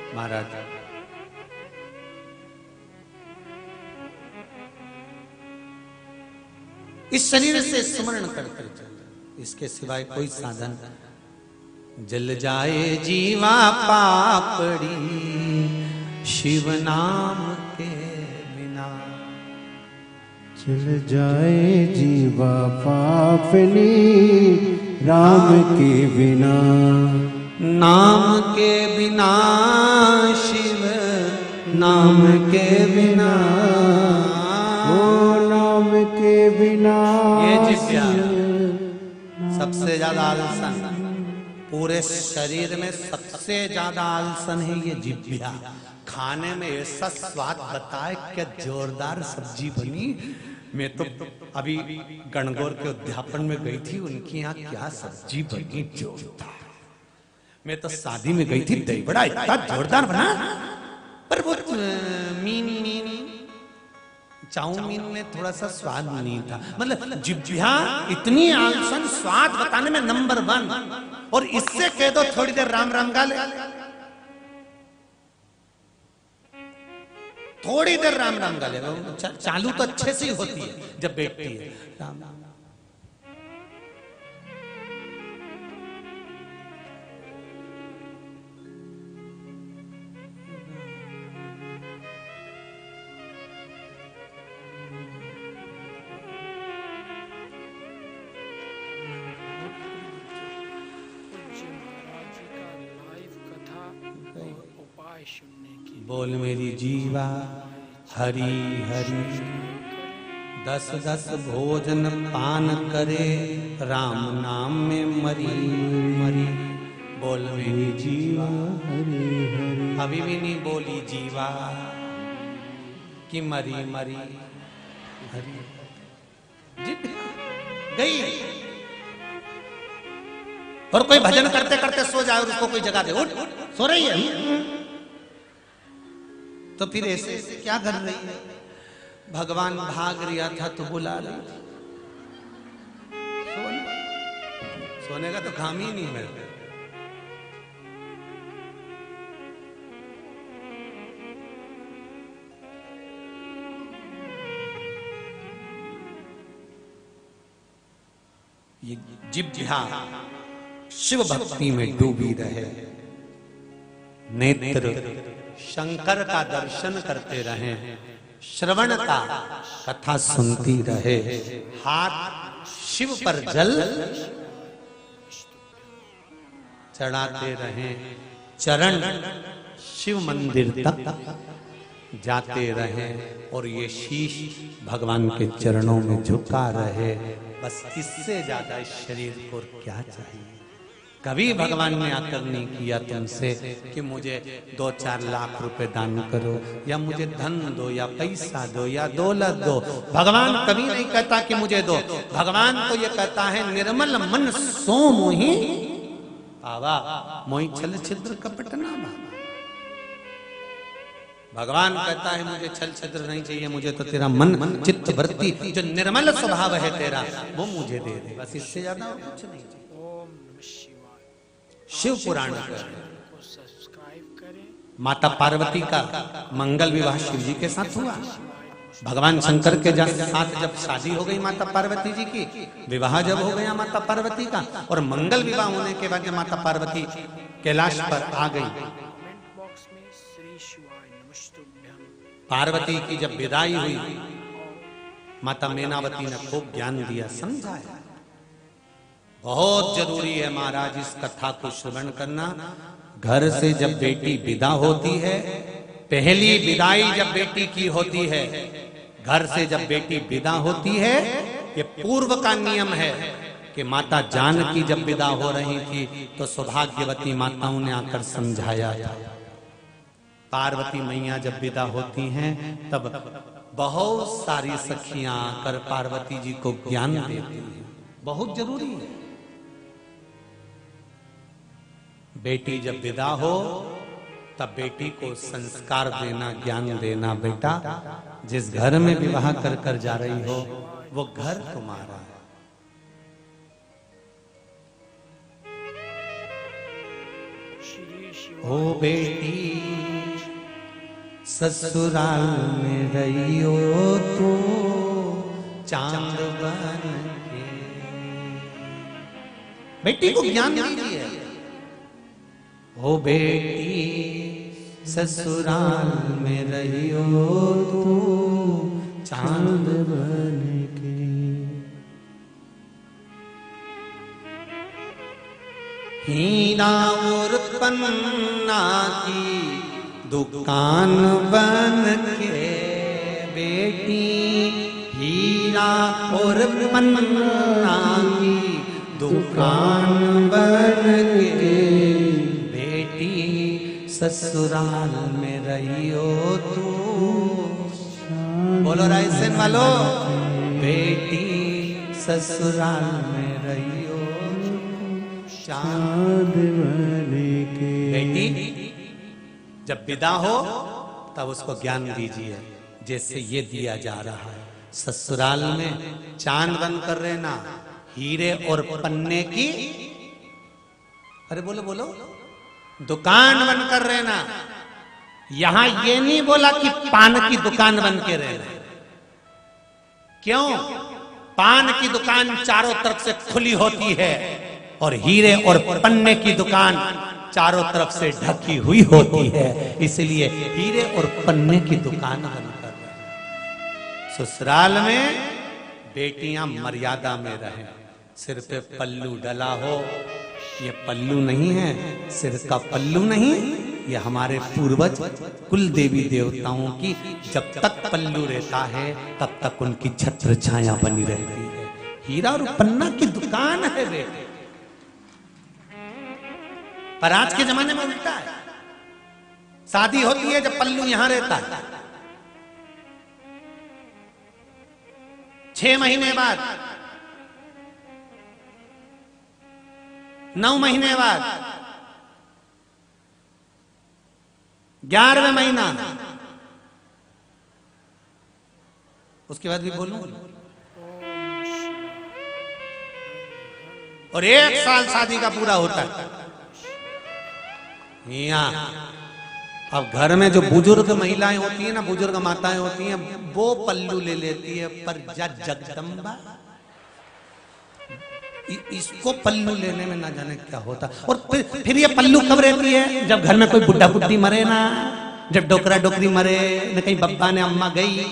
महाराज, इस शरीर से स्मरण करते चलो, इसके सिवाय कोई साधन। जल जाए जीवा पापड़ी शिव नाम के बिना, चल जाए जीवा पापनी राम के बिना, नाम के बिना शिव नाम के बिना, ओ नाम के बिना। ये जिज्ञा सबसे ज्यादा आलसन, पूरे शरीर में सबसे ज्यादा आलसन है ये जिज्ञा। खाने में ऐसा स्वाद बताए, क्या जोरदार सब्जी बनी। मैं तो अभी गणगौर के उद्यापन में गई थी, उनकी यहाँ क्या सब्जी बनी, जोरदार। मैं तो शादी में गई थी, दही बड़ा इतना जोरदार बना, पर वो चाउमीन में थोड़ा सा स्वाद नहीं था। मतलब जिभ्या इतनी आलसन, स्वाद बताने में नंबर 1, और इससे कह दो थोड़ी देर राम राम गा ले, थोड़ी देर राम राम गा ले। चालू तो अच्छे से ही होती है जब बैठती है राम राम। बोल मेरी जीवा हरि हरि, 10-10 भोजन पान करे, राम नाम में मरी मरी। बोल मेरी जीवा हरि हरि, अभी भी नहीं बोली जीवा कि मरी मरी। हरि गई। और कोई भजन करते करते सो जाए और उसको कोई जगह दे, उठ सो रही है, तो फिर ऐसे ऐसे क्या कर रही है? भगवान भाग रिया था तो बुला ली। सोने का तो काम ही नहीं है। ये जिभ्या शिव भक्ति में डूबी रहे, नेत्र शंकर का दर्शन करते रहें, श्रवण का कथा सुनती रहे, हाथ शिव पर जल चढ़ाते रहें, चरण शिव मंदिर तक जाते रहें और ये शीश भगवान के चरणों में झुका रहे। बस इससे ज्यादा इस शरीर को क्या चाहिए। कभी भगवान ने आकर नहीं किया तुमसे कि मुझे 2-4 लाख रुपए दान करो या मुझे धन दो या पैसा दो या दौलत दो। भगवान कभी नहीं कहता कि मुझे दो। भगवान तो ये कहता है निर्मल मन सो मोहि पावा मोहि छल छिद्र कपट ना भावा। भगवान कहता है मुझे छल छिद्र नहीं चाहिए, मुझे तो तेरा मन चित्त वृत्ति जो निर्मल स्वभाव है तेरा वो मुझे दे दे, बस इससे ज्यादा और कुछ नहीं चाहिए। शिव पुराण माता पार्वती का मंगल विवाह शिव जी के साथ हुआ। भगवान शंकर के साथ जब शादी हो गई माता पार्वती जी की, विवाह जब हो गया माता पार्वती का, और मंगल विवाह होने के बाद जब माता पार्वती कैलाश पर आ गई, पार्वती की जब विदाई हुई, माता मैनावती ने खूब ज्ञान दिया, समझाया। बहुत जरूरी है महाराज इस कथा को श्रवण करना। घर से जब बेटी विदा होती है, पहली विदाई जब बेटी की होती है, घर से जब बेटी विदा होती है, ये पूर्व का नियम है कि माता जानकी जब विदा हो रही थी तो सौभाग्यवती माताओं ने आकर समझाया था। पार्वती मैया जब विदा होती हैं तब बहुत सारी सखियां आकर पार्वती जी को ज्ञान देती हैं। बहुत जरूरी है। बेटी जब विदा हो तब बेटी को संस्कार देना, ज्ञान देना। बेटा, जिस घर में विवाह कर कर जा रही हो वो घर तुम्हारा है। ओ बेटी, ससुराल में रही हो तो चांद बन के। बेटी को ज्ञान दीजिए। ओ बेटी, ससुराल में रही हो तो चांद बन के। हीरा और पन्ना की दुकान बन के बेटी, हीरा और पन्ना की दुकान बन के बेटी, ससुराल में रही हो तो। बोलो रायसेन वालों, बेटी ससुराल में रही हो चांद बन के। बेटी जब विदा हो तब उसको ज्ञान दीजिए, जैसे ये दिया जा रहा है। ससुराल में चांद बनकर रहना, हीरे और पन्ने की, अरे बोलो बोलो, दुकान बनकर रहना। यहां ये नहीं बोला कि पान की दुकान बन के रहना। क्यों? पान की दुकान चारों तरफ से खुली होती है और हीरे और पन्ने की दुकान चारों तरफ से ढकी हुई होती है। इसलिए हीरे और पन्ने की दुकान बनकर ससुराल में बेटियां मर्यादा में रहें। सिर पे पल्लू डला हो, ये पल्लू नहीं है, सिर का पल्लू नहीं, ये हमारे पूर्वज कुल देवी देवताओं की जब तक पल्लू रहता है तब तक उनकी छत्र छाया बनी रहती है। हीरा और पन्ना की दुकान है बेटे। पर आज के जमाने में उल्टा है। शादी होती है जब पल्लू यहां रहता है, 6 महीने बाद, 9 महीने बाद, 11वें महीना, उसके बाद भी बोलूं, और 1 साल शादी का पूरा होता है। अब घर में जो बुजुर्ग महिलाएं होती है ना, बुजुर्ग माताएं होती हैं, वो पल्लू ले लेती है। पर जगदम्बा इसको पल्लू लेने में ना जाने क्या होता। और फिर ये पल्लू कब रहती है? जब घर में कोई बुढ़ा बुढ़ी मरे ना, जब डोकरा डोकरी मरे न, कहीं बब्बा ने अम्मा गई,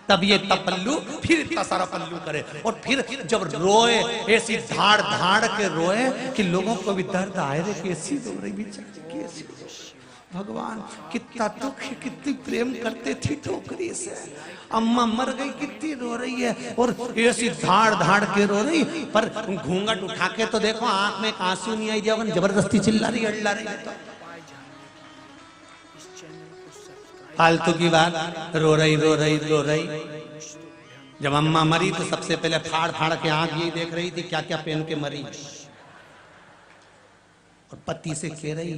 तब ये इतना पल्लू, फिर इतना सारा पल्लू करे। और फिर जब रोए ऐसी धाड़ धाड़ के रोए कि लोगों को भी दर्द आए रे, कैसी रो रही बेचारी, कैसी। भगवान कितना दुख है, कितनी प्रेम करते थे टोकरी से। अम्मा मर गई, कितनी रो रही है, और ऐसी धाड़ धाड़ के रो रही। पर घूंघट उठा के तो देखो, आंख में आंसू नहीं आई, जब जबरदस्ती चिल्ला रही अड़ला रही है। तो फालतू की बात, रो रही रो रही रो रही। जब अम्मा मरी तो सबसे पहले फाड़ फाड़ के आंख यही देख रही थी क्या क्या पहन के मरी। और पति से कह रही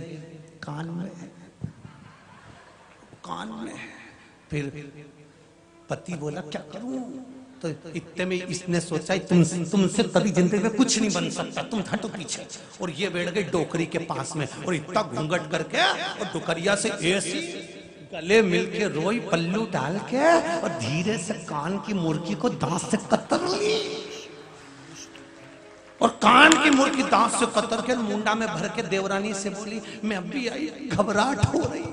कान में, कान में। फिर पति बोला क्या करूं? तो इतने में इसने सोचा तुमसे कभी जिंदगी में कुछ नहीं बन सकता, तुम हटो पीछे। और ये बैठ गई डोकरी के पास में, और इतना घूंघट करके और डोकरिया से ऐसी गले मिलके रोई, पल्लू डाल के, और धीरे से कान की मुर्गी को दांत से कतर ली। और कान की मुर्गी दांत से कतर के मुंडा में भर के देवरानी से बोली मैं अभी आई, घबराहट हो रही।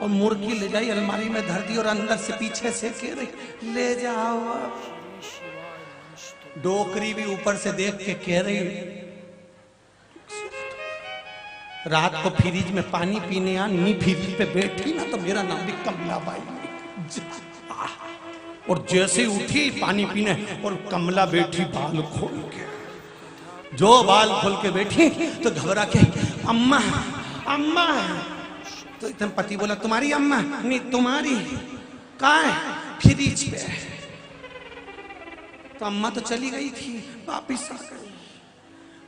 और मुर्गी ले जाई अलमारी में धर दी, और अंदर से पीछे से कह रही ले जाओ। डोकरी भी ऊपर से देख के कह रही, रात को फ्रिज में पानी पीने नी फ्रिज पे बैठी ना, तो मेरा नाम भी कमलाबाई। और जैसे उठी पानी पीने, और कमला बैठी बाल खोल के। जो बाल खोल के बैठी तो घबरा के अम्मा अम्मा। तो इतने पति बोला तुम्हारी अम्मा? नहीं तुम्हारी। कहाँ है? फ्रिज पे। तो अम्मा तो चली गई थी, वापिस आ गई।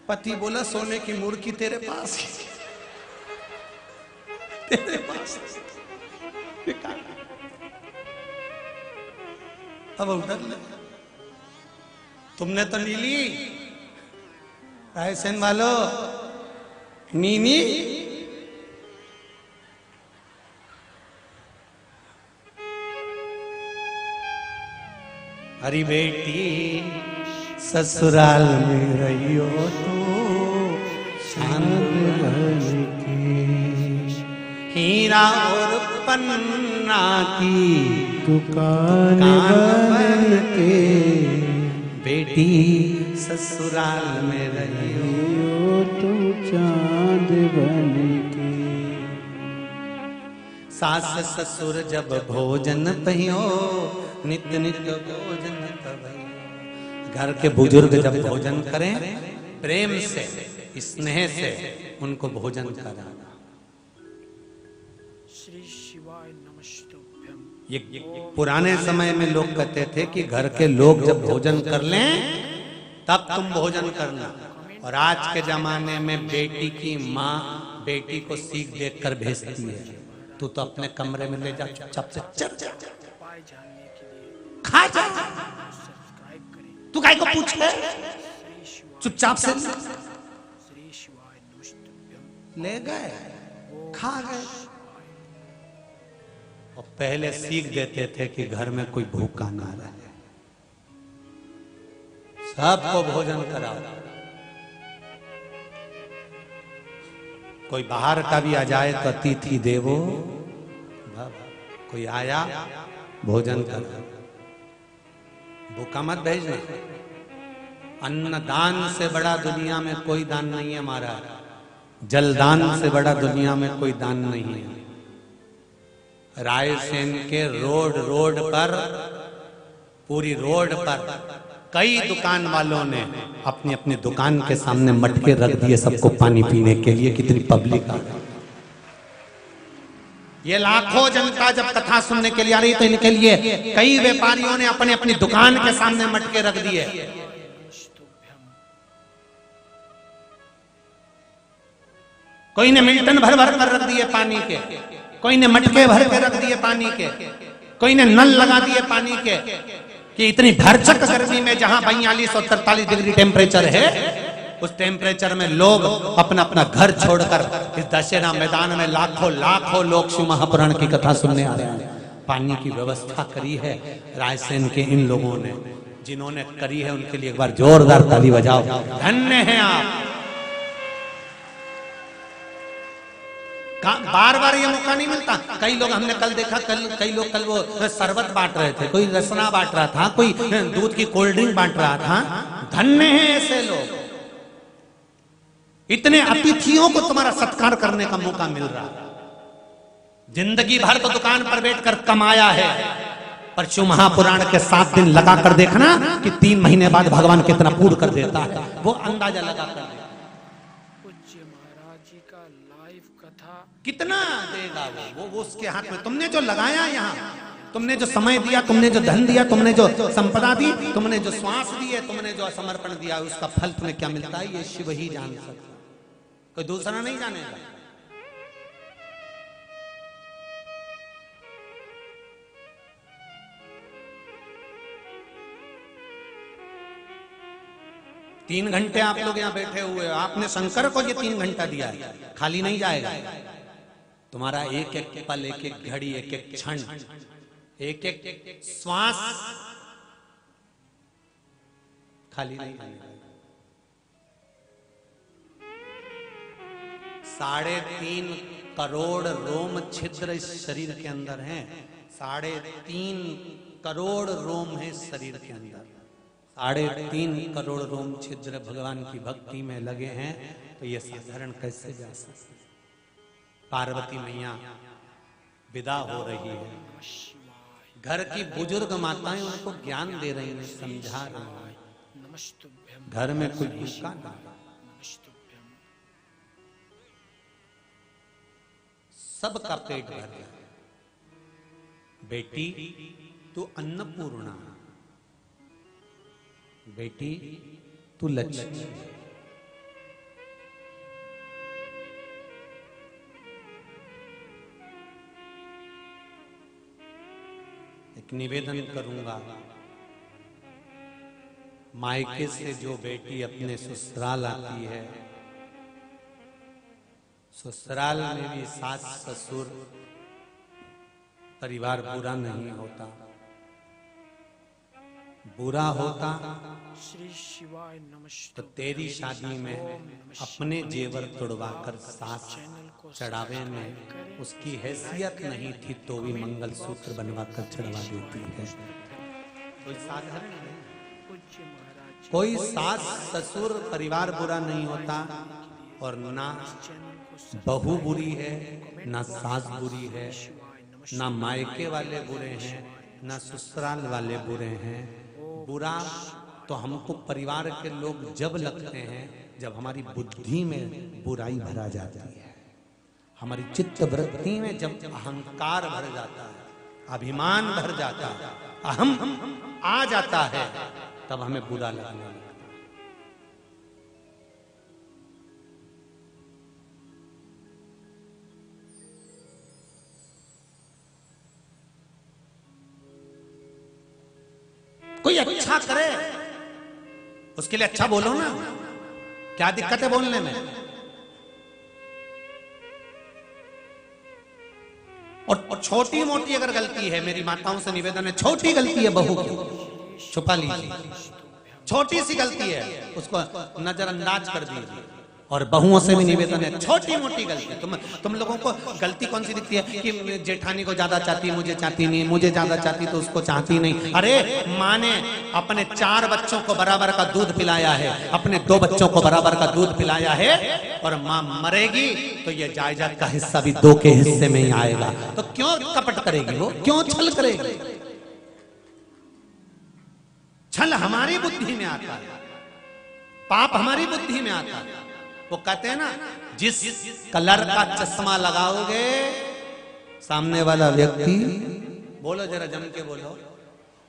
पति बोला सोने की मुर्गी तेरे पास ही, तेरे पास। अब उधर ले, तुमने तो ली ली रायसेन वालों, नीनी। हरी बेटी ससुराल में रहियो तो शान बन के, हीरा और पन्ना की दुकान बन के, बेटी ससुराल में रहियो तो चांद बन के। सास ससुर जब भोजन पहियो, नित्य नित्य भोजन करो। घर के बुजुर्ग जब भोजन करें प्रेम से स्नेह से उनको भोजन कराना। श्री शिवाय नमस्तुभ्यम। ये पुराने समय में लोग कहते थे कि घर के लोग जब भोजन कर लें तब तुम भोजन करना। और आज के जमाने में बेटी की माँ बेटी को सीख देखकर भेजती है, तू तो अपने कमरे में ले जा, चुपचाप से चल जा, उपाय जानने के लिए खा जा, सब्सक्राइब करें। तू काय को पूछ ले, श्री शिवाय चुपचाप से श्री शिवाय नमस्तुभ्यम। ले गए, खा गए। और पहले सीख देते थे कि घर में कोई भूखा ना रहे, सबको भोजन कराओ। कोई बाहर का भी आ जाए तो अतिथि देवो भव। कोई आया भोजन करो, भूखा मत भेजना। अन्न दान से बड़ा दुनिया में कोई दान नहीं है हमारा, जलदान से बड़ा दुनिया में कोई दान नहीं है। रायसेन के रोड रोड पर, पूरी रोड पर कई दुकान वालों ने अपनी अपनी दुकान के सामने मटके रख दिए सबको पानी पीने के लिए। कितनी पब्लिक आ गई। ये लाखों जनता जब कथा सुनने के लिए आ रही तो इनके लिए कई व्यापारियों ने अपने अपनी दुकान के सामने मटके रख दिए। कोई ने मिल्टन भर भर कर रख दिए पानी के, कोई ने मटके भर के रख दिए पानी के, कोई ने नल लगा दिए पानी के कि इतनी भरचक गर्मी में जहां 42 और 43 डिग्री टेम्परेचर है, उस टेम्परेचर में लोग अपना अपना घर छोड़कर इस दशहरा मैदान में लाखों लाखों लोग शिव महापुराण की कथा सुनने आ रहे हैं। पानी की व्यवस्था करी है रायसेन के इन लोगों ने, जिन्होंने करी है उनके लिए एक बार जोरदार ताली बजाओ। धन्य हैं आप। बार बार ये मौका नहीं मिलता। कई लोग हमने कल देखा, कई लोग कल वो शरबत बांट रहे थे, कोई रसना बांट रहा था, कोई दूध की कोल्ड ड्रिंक बांट रहा था। धन्य हैं ऐसे लोग। इतने अतिथियों को तुम्हारा सत्कार करने का मौका मिल रहा है। जिंदगी भर तो दुकान पर बैठकर कमाया है, पर शिव महापुराण के 7 दिन लगा कर देखना कि 3 महीने बाद भगवान कितना पूर्ण कर देता है, वो अंदाजा लगा कर देखना। पूज्य महाराज जी का लाइव कथा कितना देगा वो उसके हाथ में। तुमने जो लगाया यहाँ, तुमने जो समय दिया, तुमने जो धन दिया, तुमने जो संपदा दी, तुमने जो श्वास दिए, तुमने जो समर्पण दिया, उसका फल तुम्हें क्या मिलता है ये शिव ही जान सकता, कोई दूसरा नहीं जानेगा। तीन घंटे आप लोग यहाँ बैठे हुए हो, आपने शंकर को ये 3 घंटा दिया है, खाली नहीं जाएगा। तुम्हारा एक एक पल, एक एक घड़ी, एक एक क्षण, एक एक श्वास खाली नहीं जाएगा। 3.5 करोड़ रोम छिद्र इस शरीर के अंदर हैं। 3.5 करोड़ रोम है शरीर के अंदर। 3.5 करोड़ रोम छिद्र भगवान की भक्ति में लगे हैं, तो ये साधारण कैसे जा सकते। पार्वती मैया विदा हो रही है, घर की बुजुर्ग माताएं उनको ज्ञान दे रही हैं, समझा रही हैं। नमस्तुभ्यं घर में कोई भूखा ना, नमस्तुभ्यं। सबका पेट भर गया। बेटी तू अन्नपूर्णा, बेटी तू लक्ष्मी। एक निवेदन करूंगा, मायके से जो बेटी अपने ससुराल आती है, ससुराल में भी सास ससुर परिवार बुरा नहीं होता। बुरा होता श्री शिवाय नमस्तुभ्यं। तो तेरी शादी में अपने जेवर तोड़वाकर सास चढ़ावे में उसकी हैसियत नहीं थी तो भी मंगलसूत्र बनवाकर चढ़वा देती है। कोई साधारण नहीं, पूज्य महाराज जी कोई सास ससुर परिवार बुरा नहीं होता, और ना बहू बुरी है, ना सास बुरी है, ना मायके वाले बुरे हैं, ना ससुराल वाले बुरे हैं। बुरा तो हमको परिवार के लोग जब लगते हैं जब हमारी बुद्धि में बुराई भरा जाती है, हमारी चित्त वृत्ति में जब अहंकार भर जाता है, अभिमान भर जाता है, अहम आ जाता है, तब हमें बुरा लगने लगता है। कोई अच्छा करे उसके लिए अच्छा बोलो ना, क्या दिक्कत है बोलने में। और छोटी मोटी अगर गलती है, मेरी माताओं से निवेदन है, छोटी गलती है बहू की छुपा लीजिए, छोटी सी गलती है उसको नजरअंदाज कर दीजिए। और बहुओं से भी निवेदन है, छोटी मोटी गलती, तुम लोगों को गलती कौन सी दिखती है कि जेठानी को ज्यादा चाहती, मुझे चाहती नहीं, मुझे ज्यादा चाहती तो उसको चाहती नहीं। अरे माँ ने अपने 4 बच्चों को बराबर का दूध पिलाया है, अपने 2 बच्चों को बराबर का दूध पिलाया है, और माँ मरेगी तो ये जायदाद का हिस्सा भी 2 के हिस्से में ही आएगा। तो क्यों कपट करेगी वो, क्यों छल करेगी? छल हमारी बुद्धि में आता है, पाप हमारी बुद्धि में आता है। वो कहते हैं ना, जिस कलर का चश्मा लगाओगे सामने वाला व्यक्ति, बोलो जरा जम के बोलो,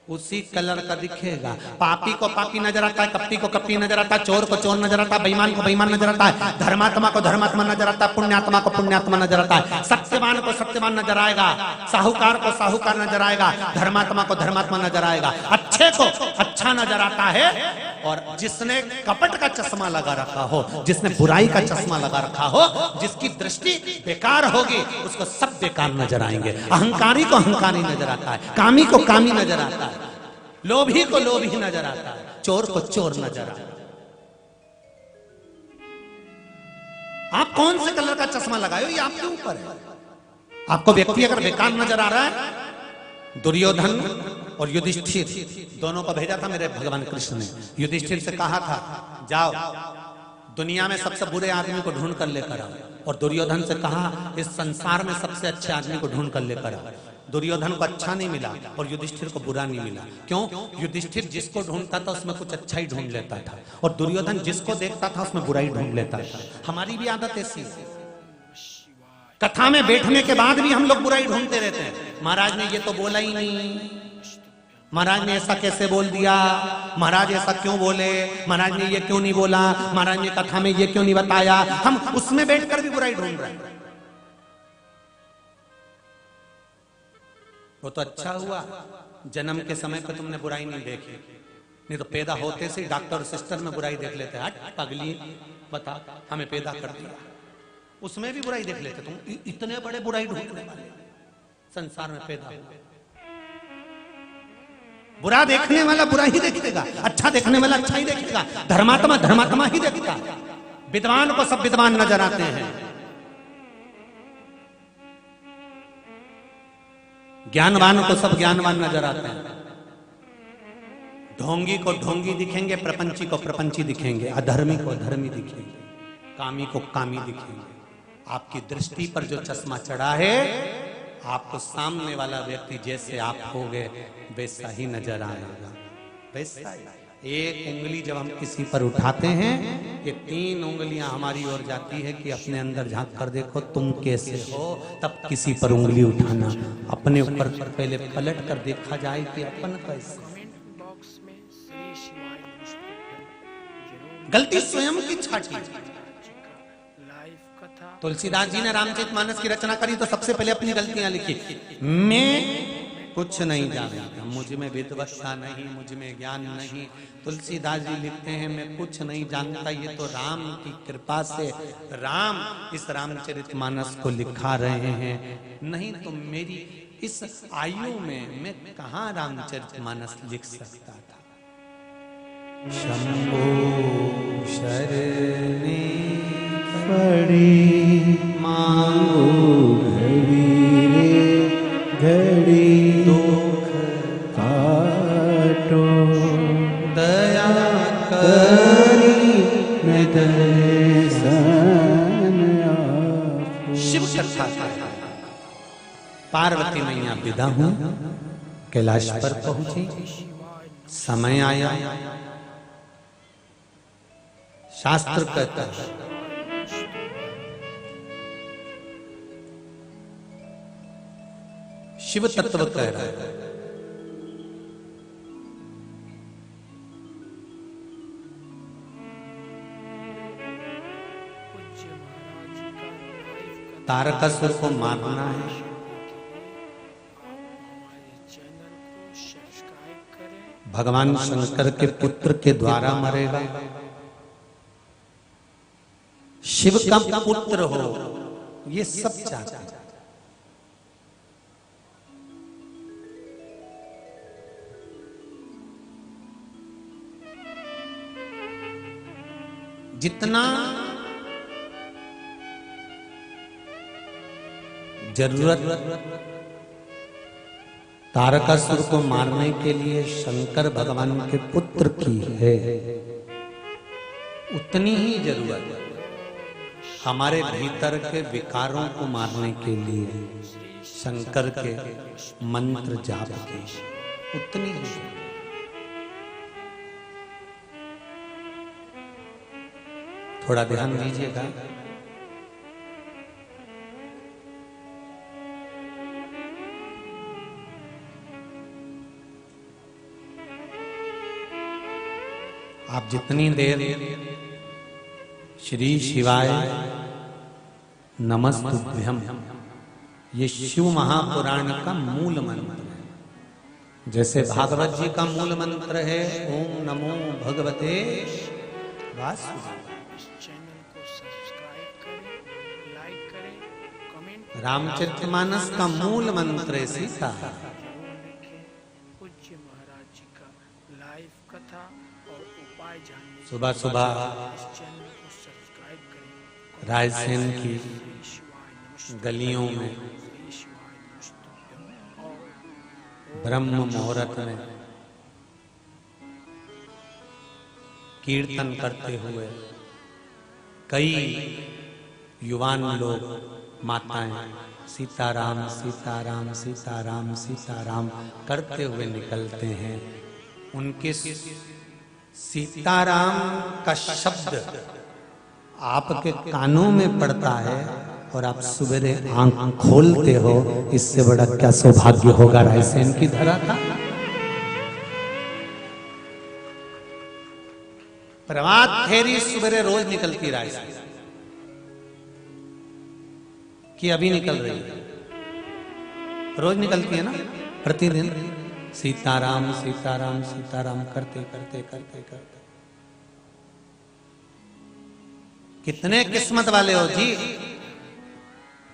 उसी कलर का दिखेगा। पापी को पापी नजर आता है, कपटी को कपटी नजर आता है, चोर को चोर नजर आता है, बेईमान को बेईमान नजर आता है, धर्मात्मा को धर्मात्मा नजर आता है, पुण्यात्मा को पुण्यात्मा नजर आता है, सत्यवान को सत्यवान नजर आएगा, साहूकार को साहूकार नजर आएगा, धर्मात्मा को धर्मात्मा नजर आएगा, अच्छे को अच्छा नजर आता है, और जिसने कपट का चश्मा लगा रखा हो, जिसने बुराई का चश्मा लगा रखा हो, जिसकी दृष्टि बेकार होगी, उसको सब बेकार नजर आएंगे। अहंकारी को अहंकारी नजर आता है, कामी को कामी नजर आता है, लोभी को लोभी नजर आता है, चोर को चोर नजर आता है। आप कौन से कलर का चश्मा लगाए हो ये आपके ऊपर है। आपको व्यक्ति अगर बेकार नजर आ रहा है, दुर्योधन और युधिष्ठिर दोनों को भेजा था मेरे भगवान कृष्ण ने। युधिष्ठिर से कहा था जाओ दुनिया में सबसे बुरे आदमी को ढूंढ कर लेकर आओ, और दुर्योधन से कहा इस संसार में सबसे अच्छे आदमी को ढूंढ कर लेकर आओ। दुर्योधन को अच्छा नहीं मिला और युधिष्ठिर को बुरा नहीं मिला। क्यों? युधिष्ठिर जिसको ढूंढता था उसमें कुछ अच्छा ही ढूंढ लेता था, और दुर्योधन जिसको देखता था उसमें बुराई ढूंढ लेता था। हमारी भी आदत ऐसी है, कथा में बैठने के बाद भी हम लोग बुराई ढूंढते रहते हैं। महाराज ने ये तो बोला ही नहीं, महाराज ने ऐसा कैसे बोल दिया, महाराज ऐसा क्यों बोले, महाराज ने ये क्यों नहीं बोला, महाराज ने कथा में ये क्यों नहीं बताया। हम उसमें बैठकर भी बुराई ढूंढ रहे हैं। वो तो अच्छा हुआ जन्म के समय पे तुमने बुराई नहीं देखी, नहीं तो पैदा होते से डॉक्टर और सिस्टर में बुराई देख लेते। हट पगली, बता हमें पैदा कर दिया, उसमें भी बुराई देख लेते। तुम इतने बड़े बुराई ढूंढने वाले संसार में पैदा हुए। बुरा देखने वाला बुरा ही देखेगा, अच्छा देखने वाला अच्छा ही देखेगा, धर्मात्मा धर्मात्मा ही देखता। विद्वान को सब विद्वान नजर आते हैं, ज्ञानवान को सब ज्ञानवान नजर आते हैं। ढोंगी को ढोंगी दिखेंगे, प्रपंची को प्रपंची दिखेंगे, अधर्मी को अधर्मी दिखेंगे, कामी को कामी दिखेंगे। आपकी दृष्टि पर जो चश्मा चढ़ा है, आपको सामने वाला व्यक्ति जैसे आप हो गए वैसा ही नजर आएगा, वैसा ही। एक उंगली जब हम किसी पर उठाते हैं, ये 3 उंगलियां हमारी ओर जाती है कि अपने अंदर झांक कर देखो तुम कैसे हो, तब किसी पर उंगली उठाना। अपने ऊपर पहले पलट कर देखा जाए कि अपन कैसे। कमेंट बॉक्स में श्री शिवाय नमस्तुभ्यं गलती स्वयं की छाटी। लाइव कथा तुलसीदास जी ने रामचरितमानस की रचना करी तो सबसे पहले अपनी गलतियां लिखी। मैं कुछ नहीं जानता, मुझ में विद्वत्ता नहीं, मुझ में ज्ञान नहीं। तुलसीदास जी लिखते हैं मैं कुछ नहीं जानता, ये तो राम की कृपा से राम इस रामचरितमानस को लिखा रहे हैं, नहीं तो मेरी इस आयु में मैं कहाँ रामचरितमानस लिख सकता था। शंभो शरणे पड़ी मांगो घड़ी रे घड़ी दुख काटो, दया करी न दर्शन आपो। शिव कथा था। पार्वती मैया विदा हूं, कैलाश पर पहुंची, समय आया। शास्त्र कहता है शिव तत्व कह रहा है, पूज्य महाराज जी का लाइव कथा तारकासुर को मारना है। आप हमारे चैनल को सब्सक्राइब करें। भगवान शंकर के पुत्र के द्वारा मरेगा। शिव का पुत्र हो, ये सब चाहते हैं। जितना जरूरत तारकासुर को मारने के लिए शंकर भगवान के पुत्र की है, उतनी ही जरूरत हमारे भीतर के विकारों को मारने के लिए शंकर के मंत्र जाप की, उतनी ही। थोड़ा ध्यान दीजिएगा। आप जितनी देर श्री शिवाय नमस्तुभ्यम, ये शिव महापुराण का मूल मंत्र है। जैसे भागवत जी का मूल मंत्र है ओम नमो भगवते वासुदेवाय। इस चैनल को सब्सक्राइब करें, लाइक करें, कमेंट रामचरितमानस का मूल मंत्र है सीता। जरूर लिखें। पूज्य महाराज जी का लाइव कथा और उपाय जानने के सुबह सुबह लिए इस चैनल को सब्सक्राइब करें। रायसेन की श्री शिवाय नमस्तुभ्यं, गलियों में श्री शिवाय नमस्तुभ्यं। और ब्रह्म मुहूर्त में कीर्तन करते हुए कई युवान लोग माताएं सीताराम सीताराम सीताराम सीताराम करते हुए निकलते हैं। उनके सीताराम का शब्द आपके कानों में पड़ता है और आप सवेरे आंख खोलते हो, इससे बड़ा क्या सौभाग्य होगा रायसेन की धरा का। प्रभात फेरी सवेरे रोज निकलती रायसेन कि अभी निकल रही है, रोज निकलती है ना प्रतिदिन। सीताराम सीताराम सीताराम करते करते करते करते कितने किस्मत वाले हो जी।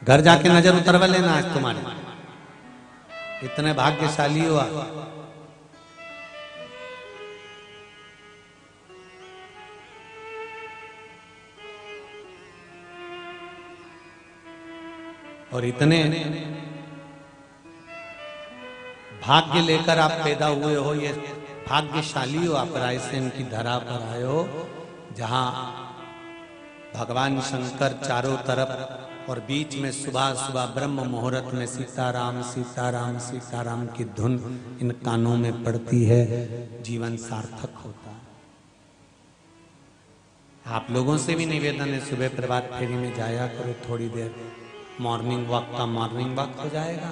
घर जाके नजर उतरवा लेना आज तुम्हारे, इतने भाग्यशाली हो आप। और इतने भाग्य लेकर आप पैदा हुए हो, ये भाग्यशाली हो आप, रायसेन की धरा पर आए हो जहां भगवान शंकर चारों तरफ और बीच में सुबह सुबह ब्रह्म मुहूर्त में सीताराम सीताराम सीताराम की धुन इन कानों में पड़ती है, जीवन सार्थक होता है। आप लोगों से भी निवेदन है सुबह प्रभात फेरी में जाया करो, थोड़ी देर मॉर्निंग वॉक का मॉर्निंग वॉक हो जाएगा,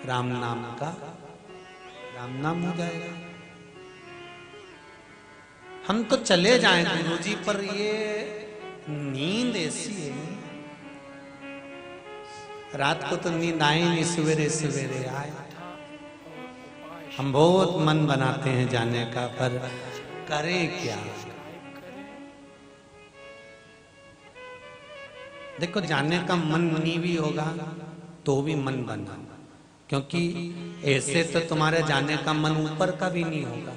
राम नाम का राम नाम हो जाएगा। हम तो चले जाएं गुरुजी, पर ये नींद ऐसी है, रात को तो नींद आए नहीं, सवेरे सवेरे आए। हम बहुत मन बनाते हैं जाने का, पर करे क्या। देखो जाने का मन नहीं भी होगा तो भी मन बना, क्योंकि ऐसे तो तुम्हारे जाने का मन ऊपर का भी नहीं होगा,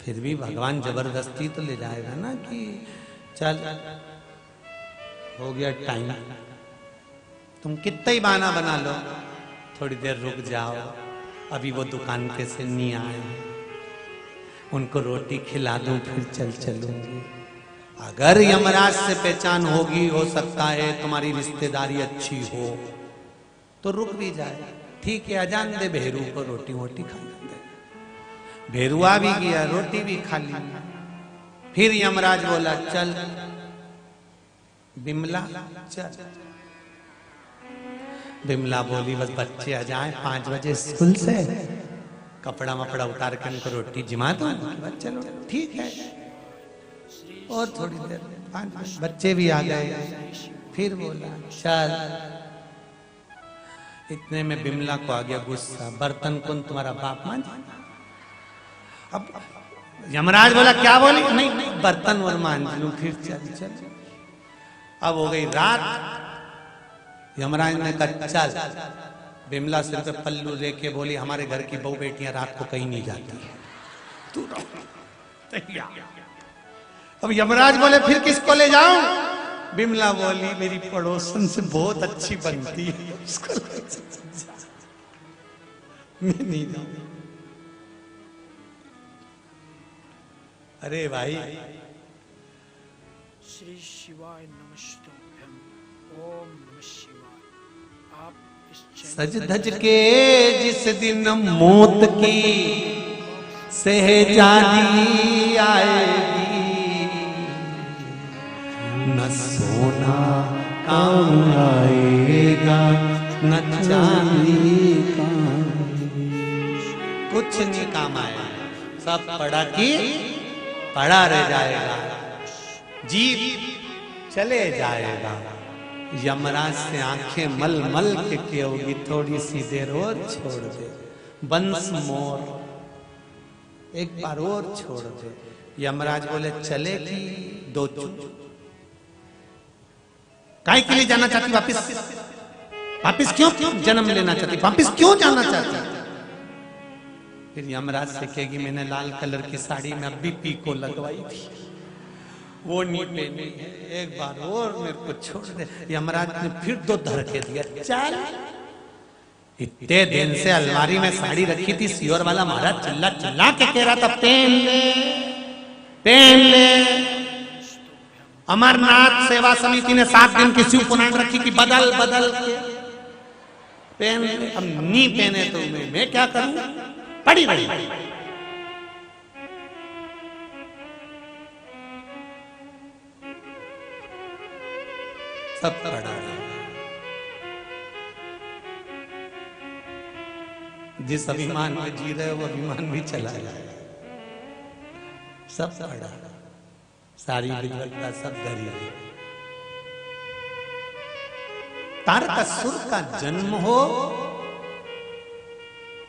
फिर भी भगवान जबरदस्ती तो ले जाएगा ना कि चल हो गया टाइम, तुम कितना ही बहाना बना लो, थोड़ी देर रुक जाओ, अभी वो दुकान पे से नहीं आए, उनको रोटी खिला दूं फिर चलूंगी। अगर यमराज से पहचान होगी, हो सकता है तुम्हारी रिश्तेदारी अच्छी हो तो रुक भी जाए, ठीक है अजान दे भेरू को रोटी वोटी खा दे। भेरुआ भी गया, रोटी भी खा ली, फिर यमराज बोला चल बिमला चल। बिमला बोली बस बच्चे आ जाए 5 बजे स्कूल से, कपड़ा मपड़ा उतार के उनको रोटी जिमा दो, चलो ठीक है। और थोड़ी देर 5 बच्चे भी आ गए, फिर बोला चल। इतने में बिमला को आ गया गुस्सा, बर्तन कौन तुम्हारा बाप मान। अब यमराज बोला क्या बोली, नहीं बर्तन और मान लूं फिर चल। अब हो गई रात, यमराज ने कहा चल। बिमला सिर पे पल्लू लेके बोली हमारे घर की बहू बेटियां रात को कहीं नहीं जाती है, तू तैयार। अब यमराज बोले फिर किसको ले जाऊं। बिमला बोली मेरी पड़ोसन से बहुत अच्छी बनती है, उसको मैं नहीं जाऊं। अरे भाई श्री शिवाय नमस्तुभ्यं, ओम नमः शिवाय। आप इस सज धज के जिस दिन मौत की सहजादी आएगी, न सोना काम आएगा न चांदी काम, कुछ नहीं काम आएगा, सब पड़ा की पड़ा रह जाएगा, जीव चले जाएगा। यमराज से आंखें मल मल के होगी, थोड़ी सी देर और छोड़ दे, वंस मोर, एक बार और छोड़ दे। यमराज बोले चले कि दो चूक, काय के लिए जाना चाहती वापिस? वापिस क्यों जन्म लेना चाहती? वापिस क्यों जाना चाहती? फिर यमराज से कहेगी मैंने लाल कलर की साड़ी में अभी पीको लगवाई थी, वो नहीं पहनी है, एक बार और मेरे को छोड़ दे। यमराज ने फिर दो धड़के दिया, चल। इतने दिन से अलमारी में साड़ी रखी थी, सियोर वाला महाराज चिल्ला चिल्ला के कह रहा था पहन ले पहन ले। अमरनाथ सेवा समिति ने 7 दिन की शिव पुराण रखी कि बदल बदल के पहन ले। अब नहीं पहने तो मैं क्या करूं, पड़ी रही। सब पड़ा, जिस अभिमान में जी रहे हो वो अभिमान भी चला जाएगा। सब पड़ा, सारी विद्वता सब धरी। तारकासुर का जन्म हो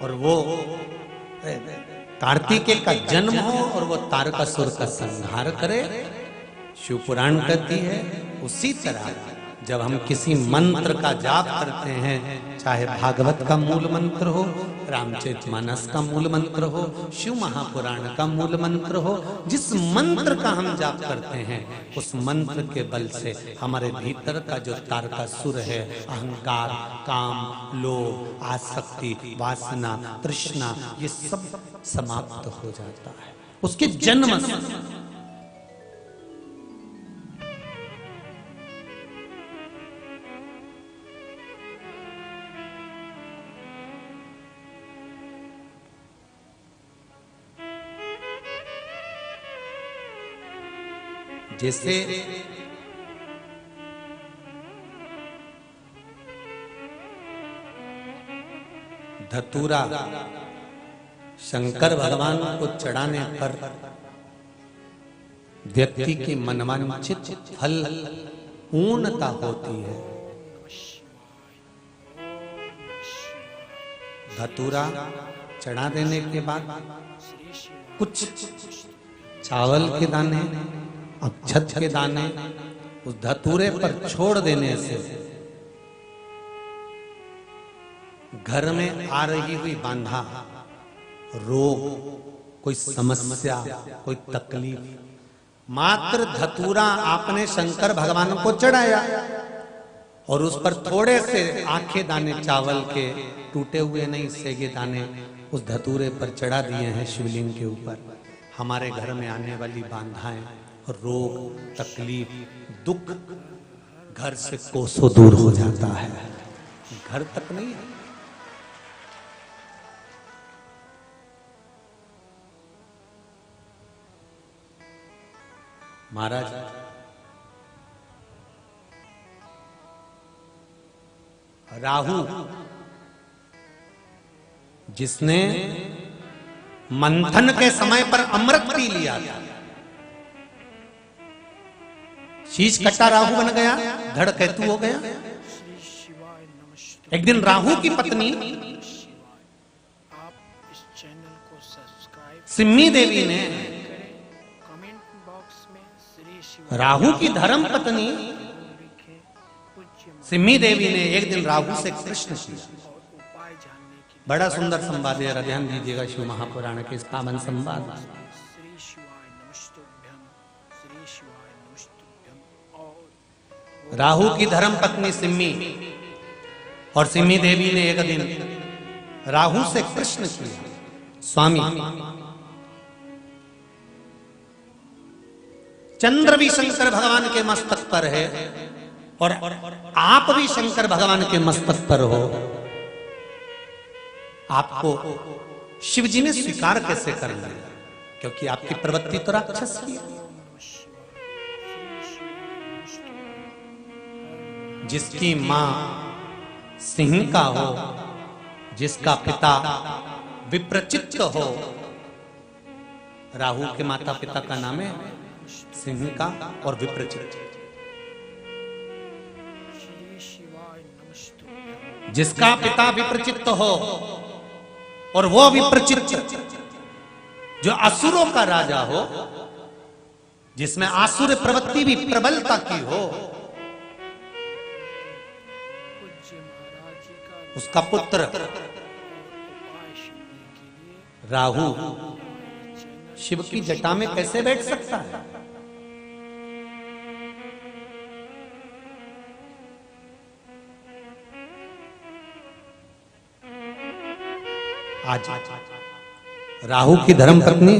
और वो कार्तिकेय का जन्म हो और वो तारकासुर का संहार करे, शिव पुराण कहती है। उसी तरह जब हम किसी मंत्र का जाप करते हैं, चाहे भागवत का मूल मंत्र हो, रामचरितमानस का मूल मंत्र हो, शिव महापुराण का मूल मंत्र हो, जिस मंत्र का हम जाप करते हैं उस मंत्र के बल से हमारे भीतर का जो तारकासुर है, अहंकार, काम, लोभ, आसक्ति, वासना, तृष्णा, ये सब समाप्त हो जाता है उसके जन्म से। जैसे धतूरा शंकर भगवान को चढ़ाने पर व्यक्ति की मनवांछित फल पूर्णता होती है। धतूरा चढ़ा देने के बाद कुछ चावल के दाने, अक्षत के दाने उस धतूरे पर छोड़ देने से घर में आ रही हुई बांधा, रोग, कोई समस्या, कोई तकलीफ, मात्र धतूरा आपने शंकर भगवान को चढ़ाया और उस पर थोड़े से आखे दाने चावल के, टूटे हुए नहीं सेगे दाने उस धतूरे पर चढ़ा दिए हैं शिवलिंग के ऊपर, हमारे घर में आने वाली बाधाएं, रोग, तकलीफ, दुख घर से कोसों दूर हो जाता है। घर तक नहीं, महाराज राहु जिसने मंथन के समय पर अमृत पी लिया था, शीश कट्टा राहु बन गया, धड़ केतु हो गया। एक दिन राहु की पत्नी सिम्मी देवी ने, राहु की धर्म पत्नी सिम्मी देवी ने एक दिन राहु से प्रश्न किया। बड़ा सुंदर संवाद है, ध्यान दीजिएगा शिव महापुराण के इस पावन संवाद। राहु की धर्म पत्नी सिम्मी और सिम्मी देवी ने एक दिन राहु से प्रश्न किया, स्वामी चंद्र भी शंकर भगवान के मस्तक पर है और आप भी शंकर भगवान के मस्तक पर हो, आपको शिव जी ने स्वीकार कैसे कर लिया? क्योंकि आपकी प्रवृत्ति तो राक्षस की है। जिसकी मां सिंह का हो, जिसका पिता विप्रचित्त हो, राहु के माता पिता का नाम है सिंह का और विप्रचित्त। जिसका पिता विप्रचित्त हो और वो विप्रचित्त जो असुरों का राजा हो, जिसमें आसुर प्रवृत्ति भी प्रबलता की हो, उसका पुत्र राहु शिव की जटा में कैसे बैठ सकता है? आज राहु की धर्म पत्नी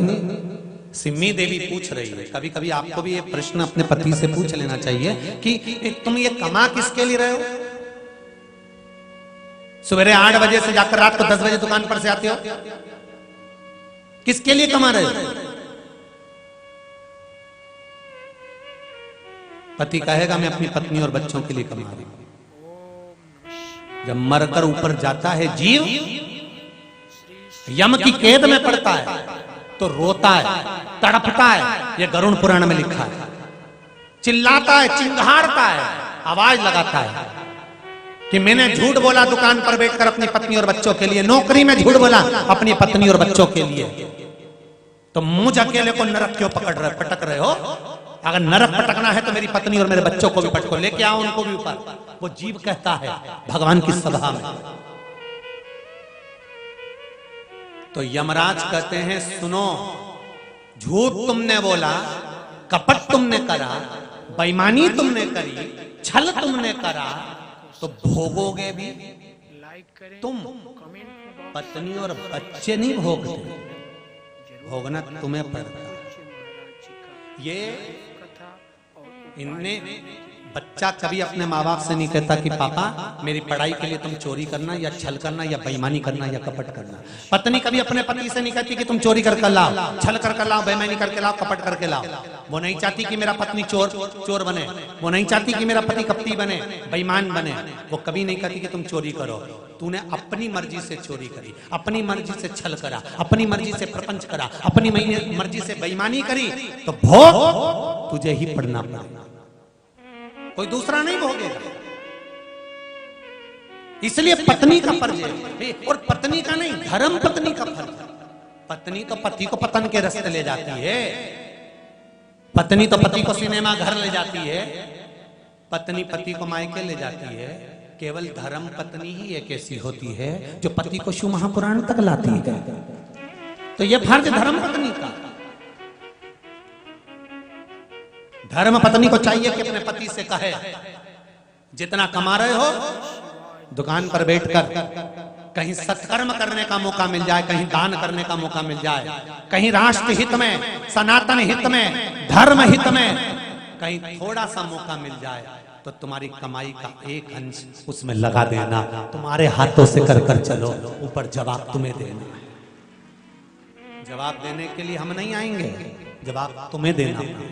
सिम्मी देवी पूछ रही है, कभी कभी आपको भी ये प्रश्न अपने पति से पूछ लेना चाहिए कि तुम ये कमा किसके लिए रहे हो? सवेरे 8 बजे से जाकर रात को 10 बजे दुकान पर से आते हो, किसके लिए कमा रहे हो? पति कहेगा मैं अपनी पत्नी और बच्चों के लिए कमा रही हूं। जब मरकर ऊपर जाता है जीव, यम की कैद में पड़ता है तो रोता है, तड़पता है। यह गरुड़ पुराण में लिखा है। चिल्लाता है, चिंघाड़ता है, आवाज लगाता है कि मैंने झूठ बोला दुकान पर बैठकर अपनी पत्नी और बच्चों के लिए, नौकरी में झूठ बोला अपनी पत्नी और बच्चों के लिए। तो मुझ अकेले को नरक क्यों पटक रहे हो? अगर नरक पटकना है तो मेरी पत्नी और मेरे बच्चों को भी पटको, लेके आओ उनको भी ऊपर। वो जीव कहता है भगवान की सभा में। तो यमराज कहते हैं सुनो, झूठ तुमने बोला, कपट तुमने करा, बेईमानी तुमने करी, छल तुमने करा, तो भोगोगे भी तुम। पत्नी और बच्चे नहीं भोगते, भोगना तुम्हें पड़ता। ये इनने बच्चा कभी अपने माँ बाप से नहीं कहता कि पापा मेरी पढ़ाई के लिए तुम चोरी करना या छल करना या बेईमानी करना या कपट करना। पत्नी कभी अपने पति से नहीं कहती कि तुम चोरी करके लाओ, छल करके लाओ, बेईमानी करके लाओ, कपट करके लाओ। वो नहीं चाहती कि मेरा पत्नी चोर बने, वो नहीं चाहती कि मेरा पति कपटी बने, बेईमान बने। वो कभी नहीं कहती कि तुम चोरी करो। तूने अपनी मर्जी से चोरी करी, अपनी मर्जी से छल करा, अपनी मर्जी से प्रपंच करा, अपनी मर्जी से बेईमानी करी, तो भोग तुझे ही पड़ना पड़ेगा, कोई दूसरा नहीं भोगेगा। इसलिए पत्नी का फर्ज है, और पत्नी का नहीं, धर्म पत्नी का फर्ज है। पत्नी तो पति को पतन के रास्ते ले जाती है, पत्नी तो पति को सिनेमा घर ले जाती है, पत्नी पति को मायके ले जाती है। केवल धर्म पत्नी ही एक ऐसी होती है जो पति को शिव महापुराण तक लाती है। तो यह फर्ज धर्म पत्नी का। धर्म पत्नी को चाहिए कि अपने पति से कहे जितना कमा रहे हो दुकान पर बैठकर कहीं सत्कर्म करने का मौका मिल जाए, कहीं दान करने का मौका मिल जाए, कहीं राष्ट्र हित में, सनातन हित में, धर्म हित में कहीं थोड़ा सा मौका मिल जाए तो तुम्हारी कमाई का एक अंश उसमें लगा देना। तुम्हारे हाथों से कर कर चलो, ऊपर जवाब तुम्हें देना है। जवाब देने के लिए हम नहीं आएंगे, जवाब तुम्हें देना है।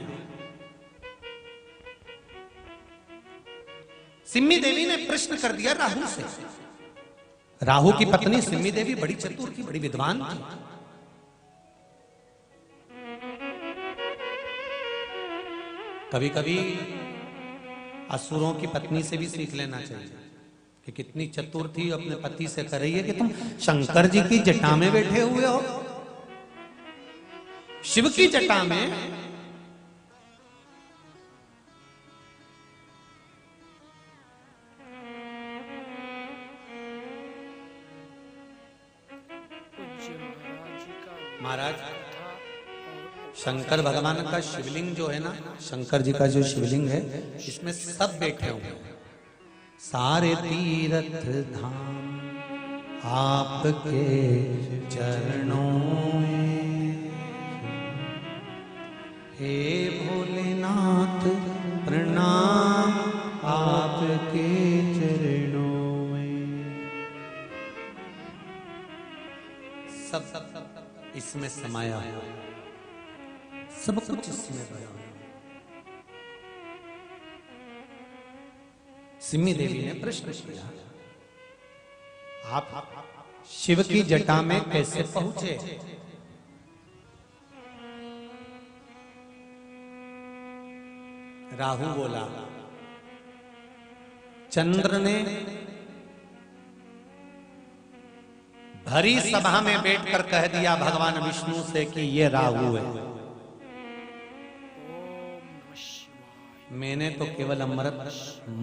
सिम्मी देवी ने प्रश्न कर दिया राहु से। राहु की पत्नी सिम्मी देवी बड़ी चतुर थी, बड़ी विद्वान थी। कभी कभी असुरों की पत्नी से भी सीख लेना चाहिए कि कितनी चतुर थी। अपने पति से कह रही है कि तुम शंकर जी की जटा में बैठे हुए हो, शिव की जटा में। महाराज शंकर भगवान का शिवलिंग जो है ना, शंकर जी का जो शिवलिंग है, इसमें सब बैठे हुए हैं। सारे तीर्थ धाम आपके चरणों में, हे भोलेनाथ प्रणाम आपके चरणों में। सब इसमें समाया है, सब कुछ इसमें बया है। सिम्मी देवी ने प्रश्न किया, आप शिव की जटा में कैसे पहुंचे? राहु बोला, चंद्र ने भरी सभा में बैठकर कह दिया भगवान विष्णु से कि ये राहु है। ओम नमः शिवाय। मैंने तो केवल अमृत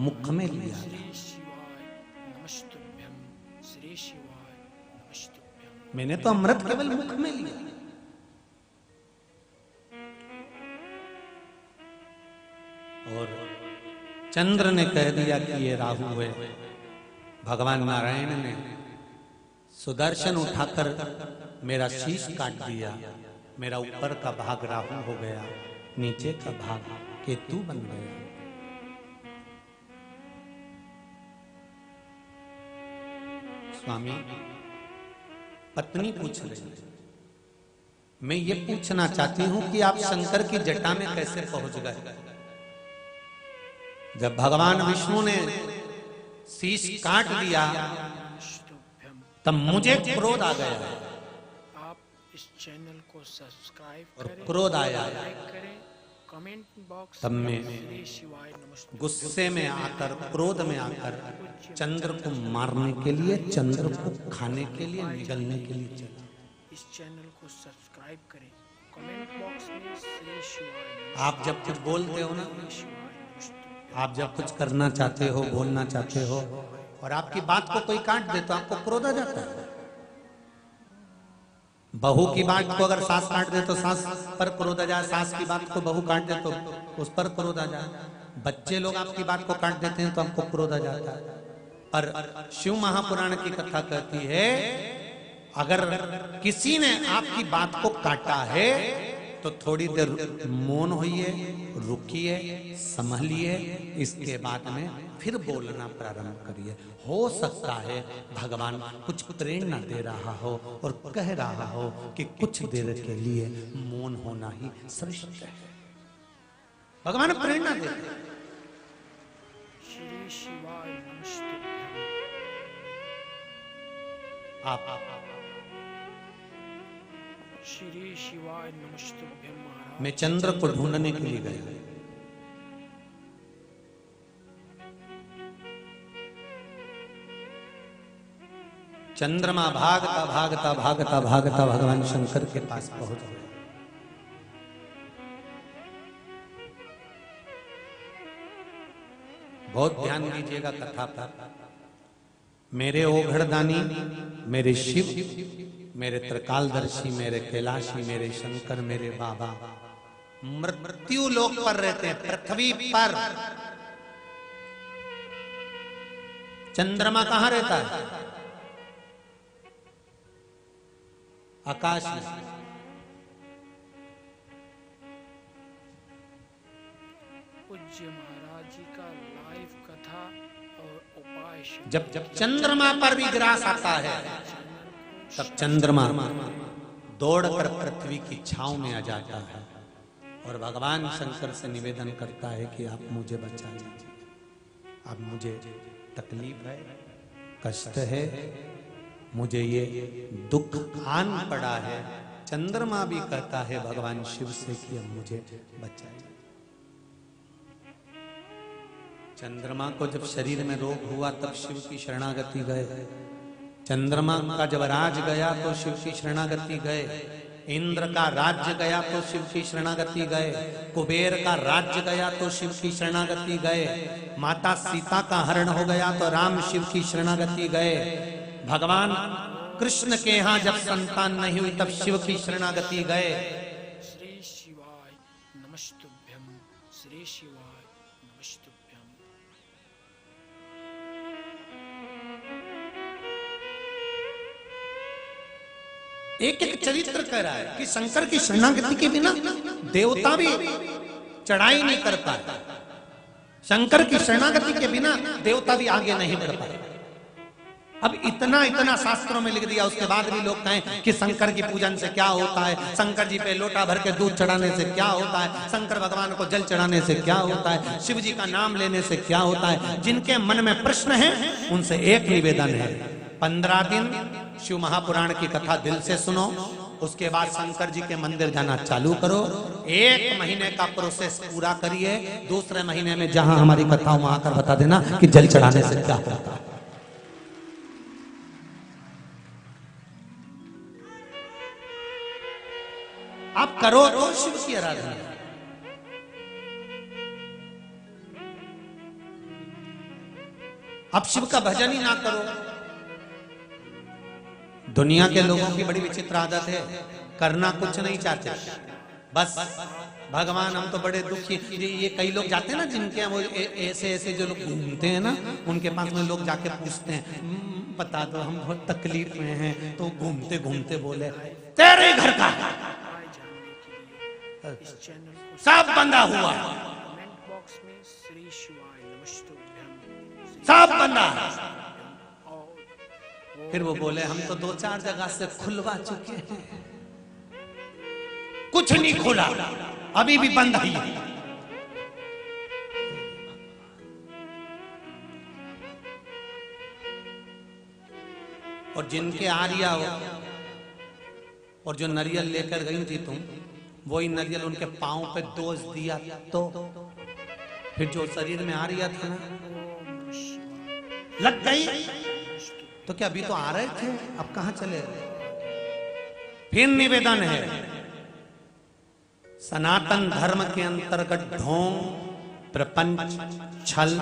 मुख में लिया था। श्री शिवाय नमस्तुभ्यं। श्री शिवाय नमस्तुभ्यं। मैंने तो अमृत केवल मुख में लिया। और चंद्र ने कह दिया कि ये राहु है। भगवान नारायण ने सुदर्शन उठाकर मेरा शीश काट दिया। मेरा ऊपर का भाग राहु हो गया, नीचे का भाग केतु बन गया। स्वामी, पत्नी पूछ रही है, मैं ये पूछना चाहती हूं कि आप शंकर की जटा में कैसे पहुंच गए? जब भगवान विष्णु ने शीश काट दिया नमस्तुभ्यं। तब मुझे क्रोध आ गया आप इस चैनल को सब्सक्राइब और करें, क्रोध आया। लाइक करें, कमेंट बॉक्स तब में मैं श्री शिवाय नमस्तुभ्यं गुस्से में आकर, क्रोध में आकर चंद्र को मारने के लिए, चंद्र को खाने के लिए, निगलने के लिए चला। इस चैनल को सब्सक्राइब करें, कमेंट बॉक्स में श्री शिवाय आप जब कुछ बोलते हो ना, श्री शिवाय नमस्तुभ्यं। आप जब कुछ करना चाहते हो, बोलना चाहते हो और आपकी बात को कोई काट दे तो आपको क्रोध आ जाता है। बहू की बात को अगर सास काट दे तो सास पर क्रोध आ जाए, सास की बात को बहू काट दे तो उस पर क्रोध आ जाए। बच्चे लोग आपकी बात को काट देते हैं तो आपको क्रोध आ जाता है। पर शिव महापुराण की कथा कहती है, अगर किसी ने आपकी बात को काटा है तो थोड़ी देर मौन होइए, रुकिए, संभलिए, इसके बाद में फिर बोलना प्रारंभ करिए। हो सकता है भगवान कुछ प्रेरणा दे रहा हो और कह रहा हो कि कुछ देर के लिए मौन होना ही श्रेष्ठ है। भगवान प्रेरणा देते हैं। श्री शिवाय नमस्तुभ्यं। आप श्री शिवाय नमस्तुभ्यं महाराज। मैं चंद्र को ढूंढने के लिए गया। चंद्रमा भागता भागता भागता भागता भगवान शंकर के पास पहुंच गया। बहुत ध्यान दीजिएगा कथा पर। मेरे ओघड़दानी, मेरे शिव, मेरे त्रिकालदर्शी, मेरे कैलाशी, मेरे शंकर, मेरे बाबा मृत्यु लोक पर रहते हैं, पृथ्वी पर। चंद्रमा कहां रहता है? आकाश में। पूज्य महाराज जी का लाइव कथा और उपाय जब चंद्रमा पर भी ग्रास आता है तब चंद्रमा दौड़कर पृथ्वी की छांव में आ जाता है और भगवान शंकर से निवेदन करता है कि आप मुझे बचाइए। अब मुझे तकलीफ है, कष्ट है, मुझे ये दुख आन पड़ा है। चंद्रमा भी कहता है भगवान शिव से कि अब मुझे बचाइए। चंद्रमा को जब शरीर में रोग हुआ तब शिव की शरणागति गए। चंद्रमा का जब राज गया तो शिव की शरणागति गए। इंद्र का राज्य गया तो शिव की शरणागति गए। कुबेर का राज्य गया तो शिव की शरणागति गए। माता सीता का हरण हो गया तो राम शिव की शरणागति गए। भगवान कृष्ण के यहाँ जब संतान नहीं हुई तब शिव की शरणागति गए। श्री शिवाय नमस्तुभ्यं। श्री शिवाय नमस्तुभ्यं। एक एक चरित्र कह रहा है कि शंकर की शरणागति के बिना देवता भी चढ़ाई नहीं कर पाए। शंकर की शरणागति के बिना देवता भी आगे नहीं बढ़ पाए। अब इतना इतना शास्त्रों में लिख दिया, उसके बाद भी लोग कहें कि शंकर की पूजन से क्या होता है, शंकर जी पे लोटा भर के दूध चढ़ाने से क्या होता है, शंकर भगवान को जल चढ़ाने से क्या होता है, शिव जी का नाम लेने से क्या होता है। जिनके मन में प्रश्न है उनसे एक निवेदन है, 15 दिन शिव महापुराण की कथा दिल से सुनो, उसके बाद शंकर जी के मंदिर जाना चालू करो। 1 महीने का प्रोसेस पूरा करिए। दूसरे महीने में जहां हमारी कथा वहां आकर बता देना कि जल चढ़ाने से क्या होता है। आप करो तो शिव की आराधना। अब शिव का भजन ही ना करो। दुनिया के लोगों की बड़ी विचित्र आदत है, करना कुछ नहीं चाहते, बस भगवान हम तो बड़े दुखी। ये कई लोग जाते हैं ना जिनके वो ऐसे ऐसे जो लोग घूमते हैं ना, उनके पास में लोग जाके पूछते हैं बता दो हम बहुत तकलीफ में हैं, तो घूमते घूमते बोले तेरे घर का उपाय जानने के लिए इस चैनल को सब बंधा हुआ, कमेंट बॉक्स में श्री शिवाय नमस्तुभ्यम सब बंधा। और फिर वो बोले हम तो 2-4 जगह से खुलवा चुके हैं, कुछ नहीं खुला, अभी भी बंद ही है। और जिनके आर्या हो और जो नरियल लेकर गई थी तुम, वही नरियल उनके पांव पे दोष दिया तो फिर जो शरीर में आर्या था ना लग गई, तो क्या अभी तो आ रहे थे, अब कहां चले? फिर निवेदन है, सनातन धर्म के अंतर्गत ढोंग, प्रपंच, छल,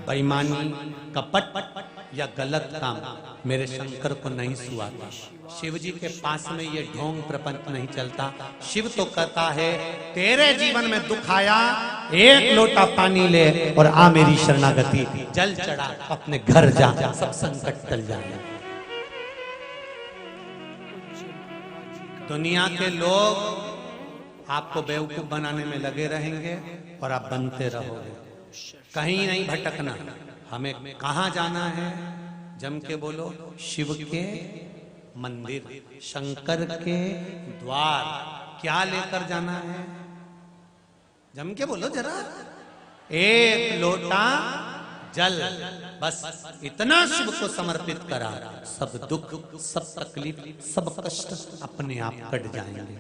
बेईमानी, कपट या गलत काम मेरे शंकर को नहीं सुहाता। शिव जी के पास में ये ढोंग प्रपंच नहीं चलता। शिव तो कहता है तेरे जीवन में दुख आया, एक लोटा पानी ले और आ मेरी शरणागति, जल चढ़ा अपने घर जा, सब संकट टल जाए। दुनिया के लोग आपको बेवकूफ बनाने में लगे रहेंगे और आप बनते रहोगे। कहीं नहीं भटकना, हमें कहां जाना है? जम के बोलो, शिव के मंदिर, शंकर के द्वार। क्या लेकर जाना है? जम के बोलो जरा, एक लोटा जल, बस इतना शिव को समर्पित करा, सब दुख, सब तकलीफ, सब कष्ट अपने आप कट जाएंगे।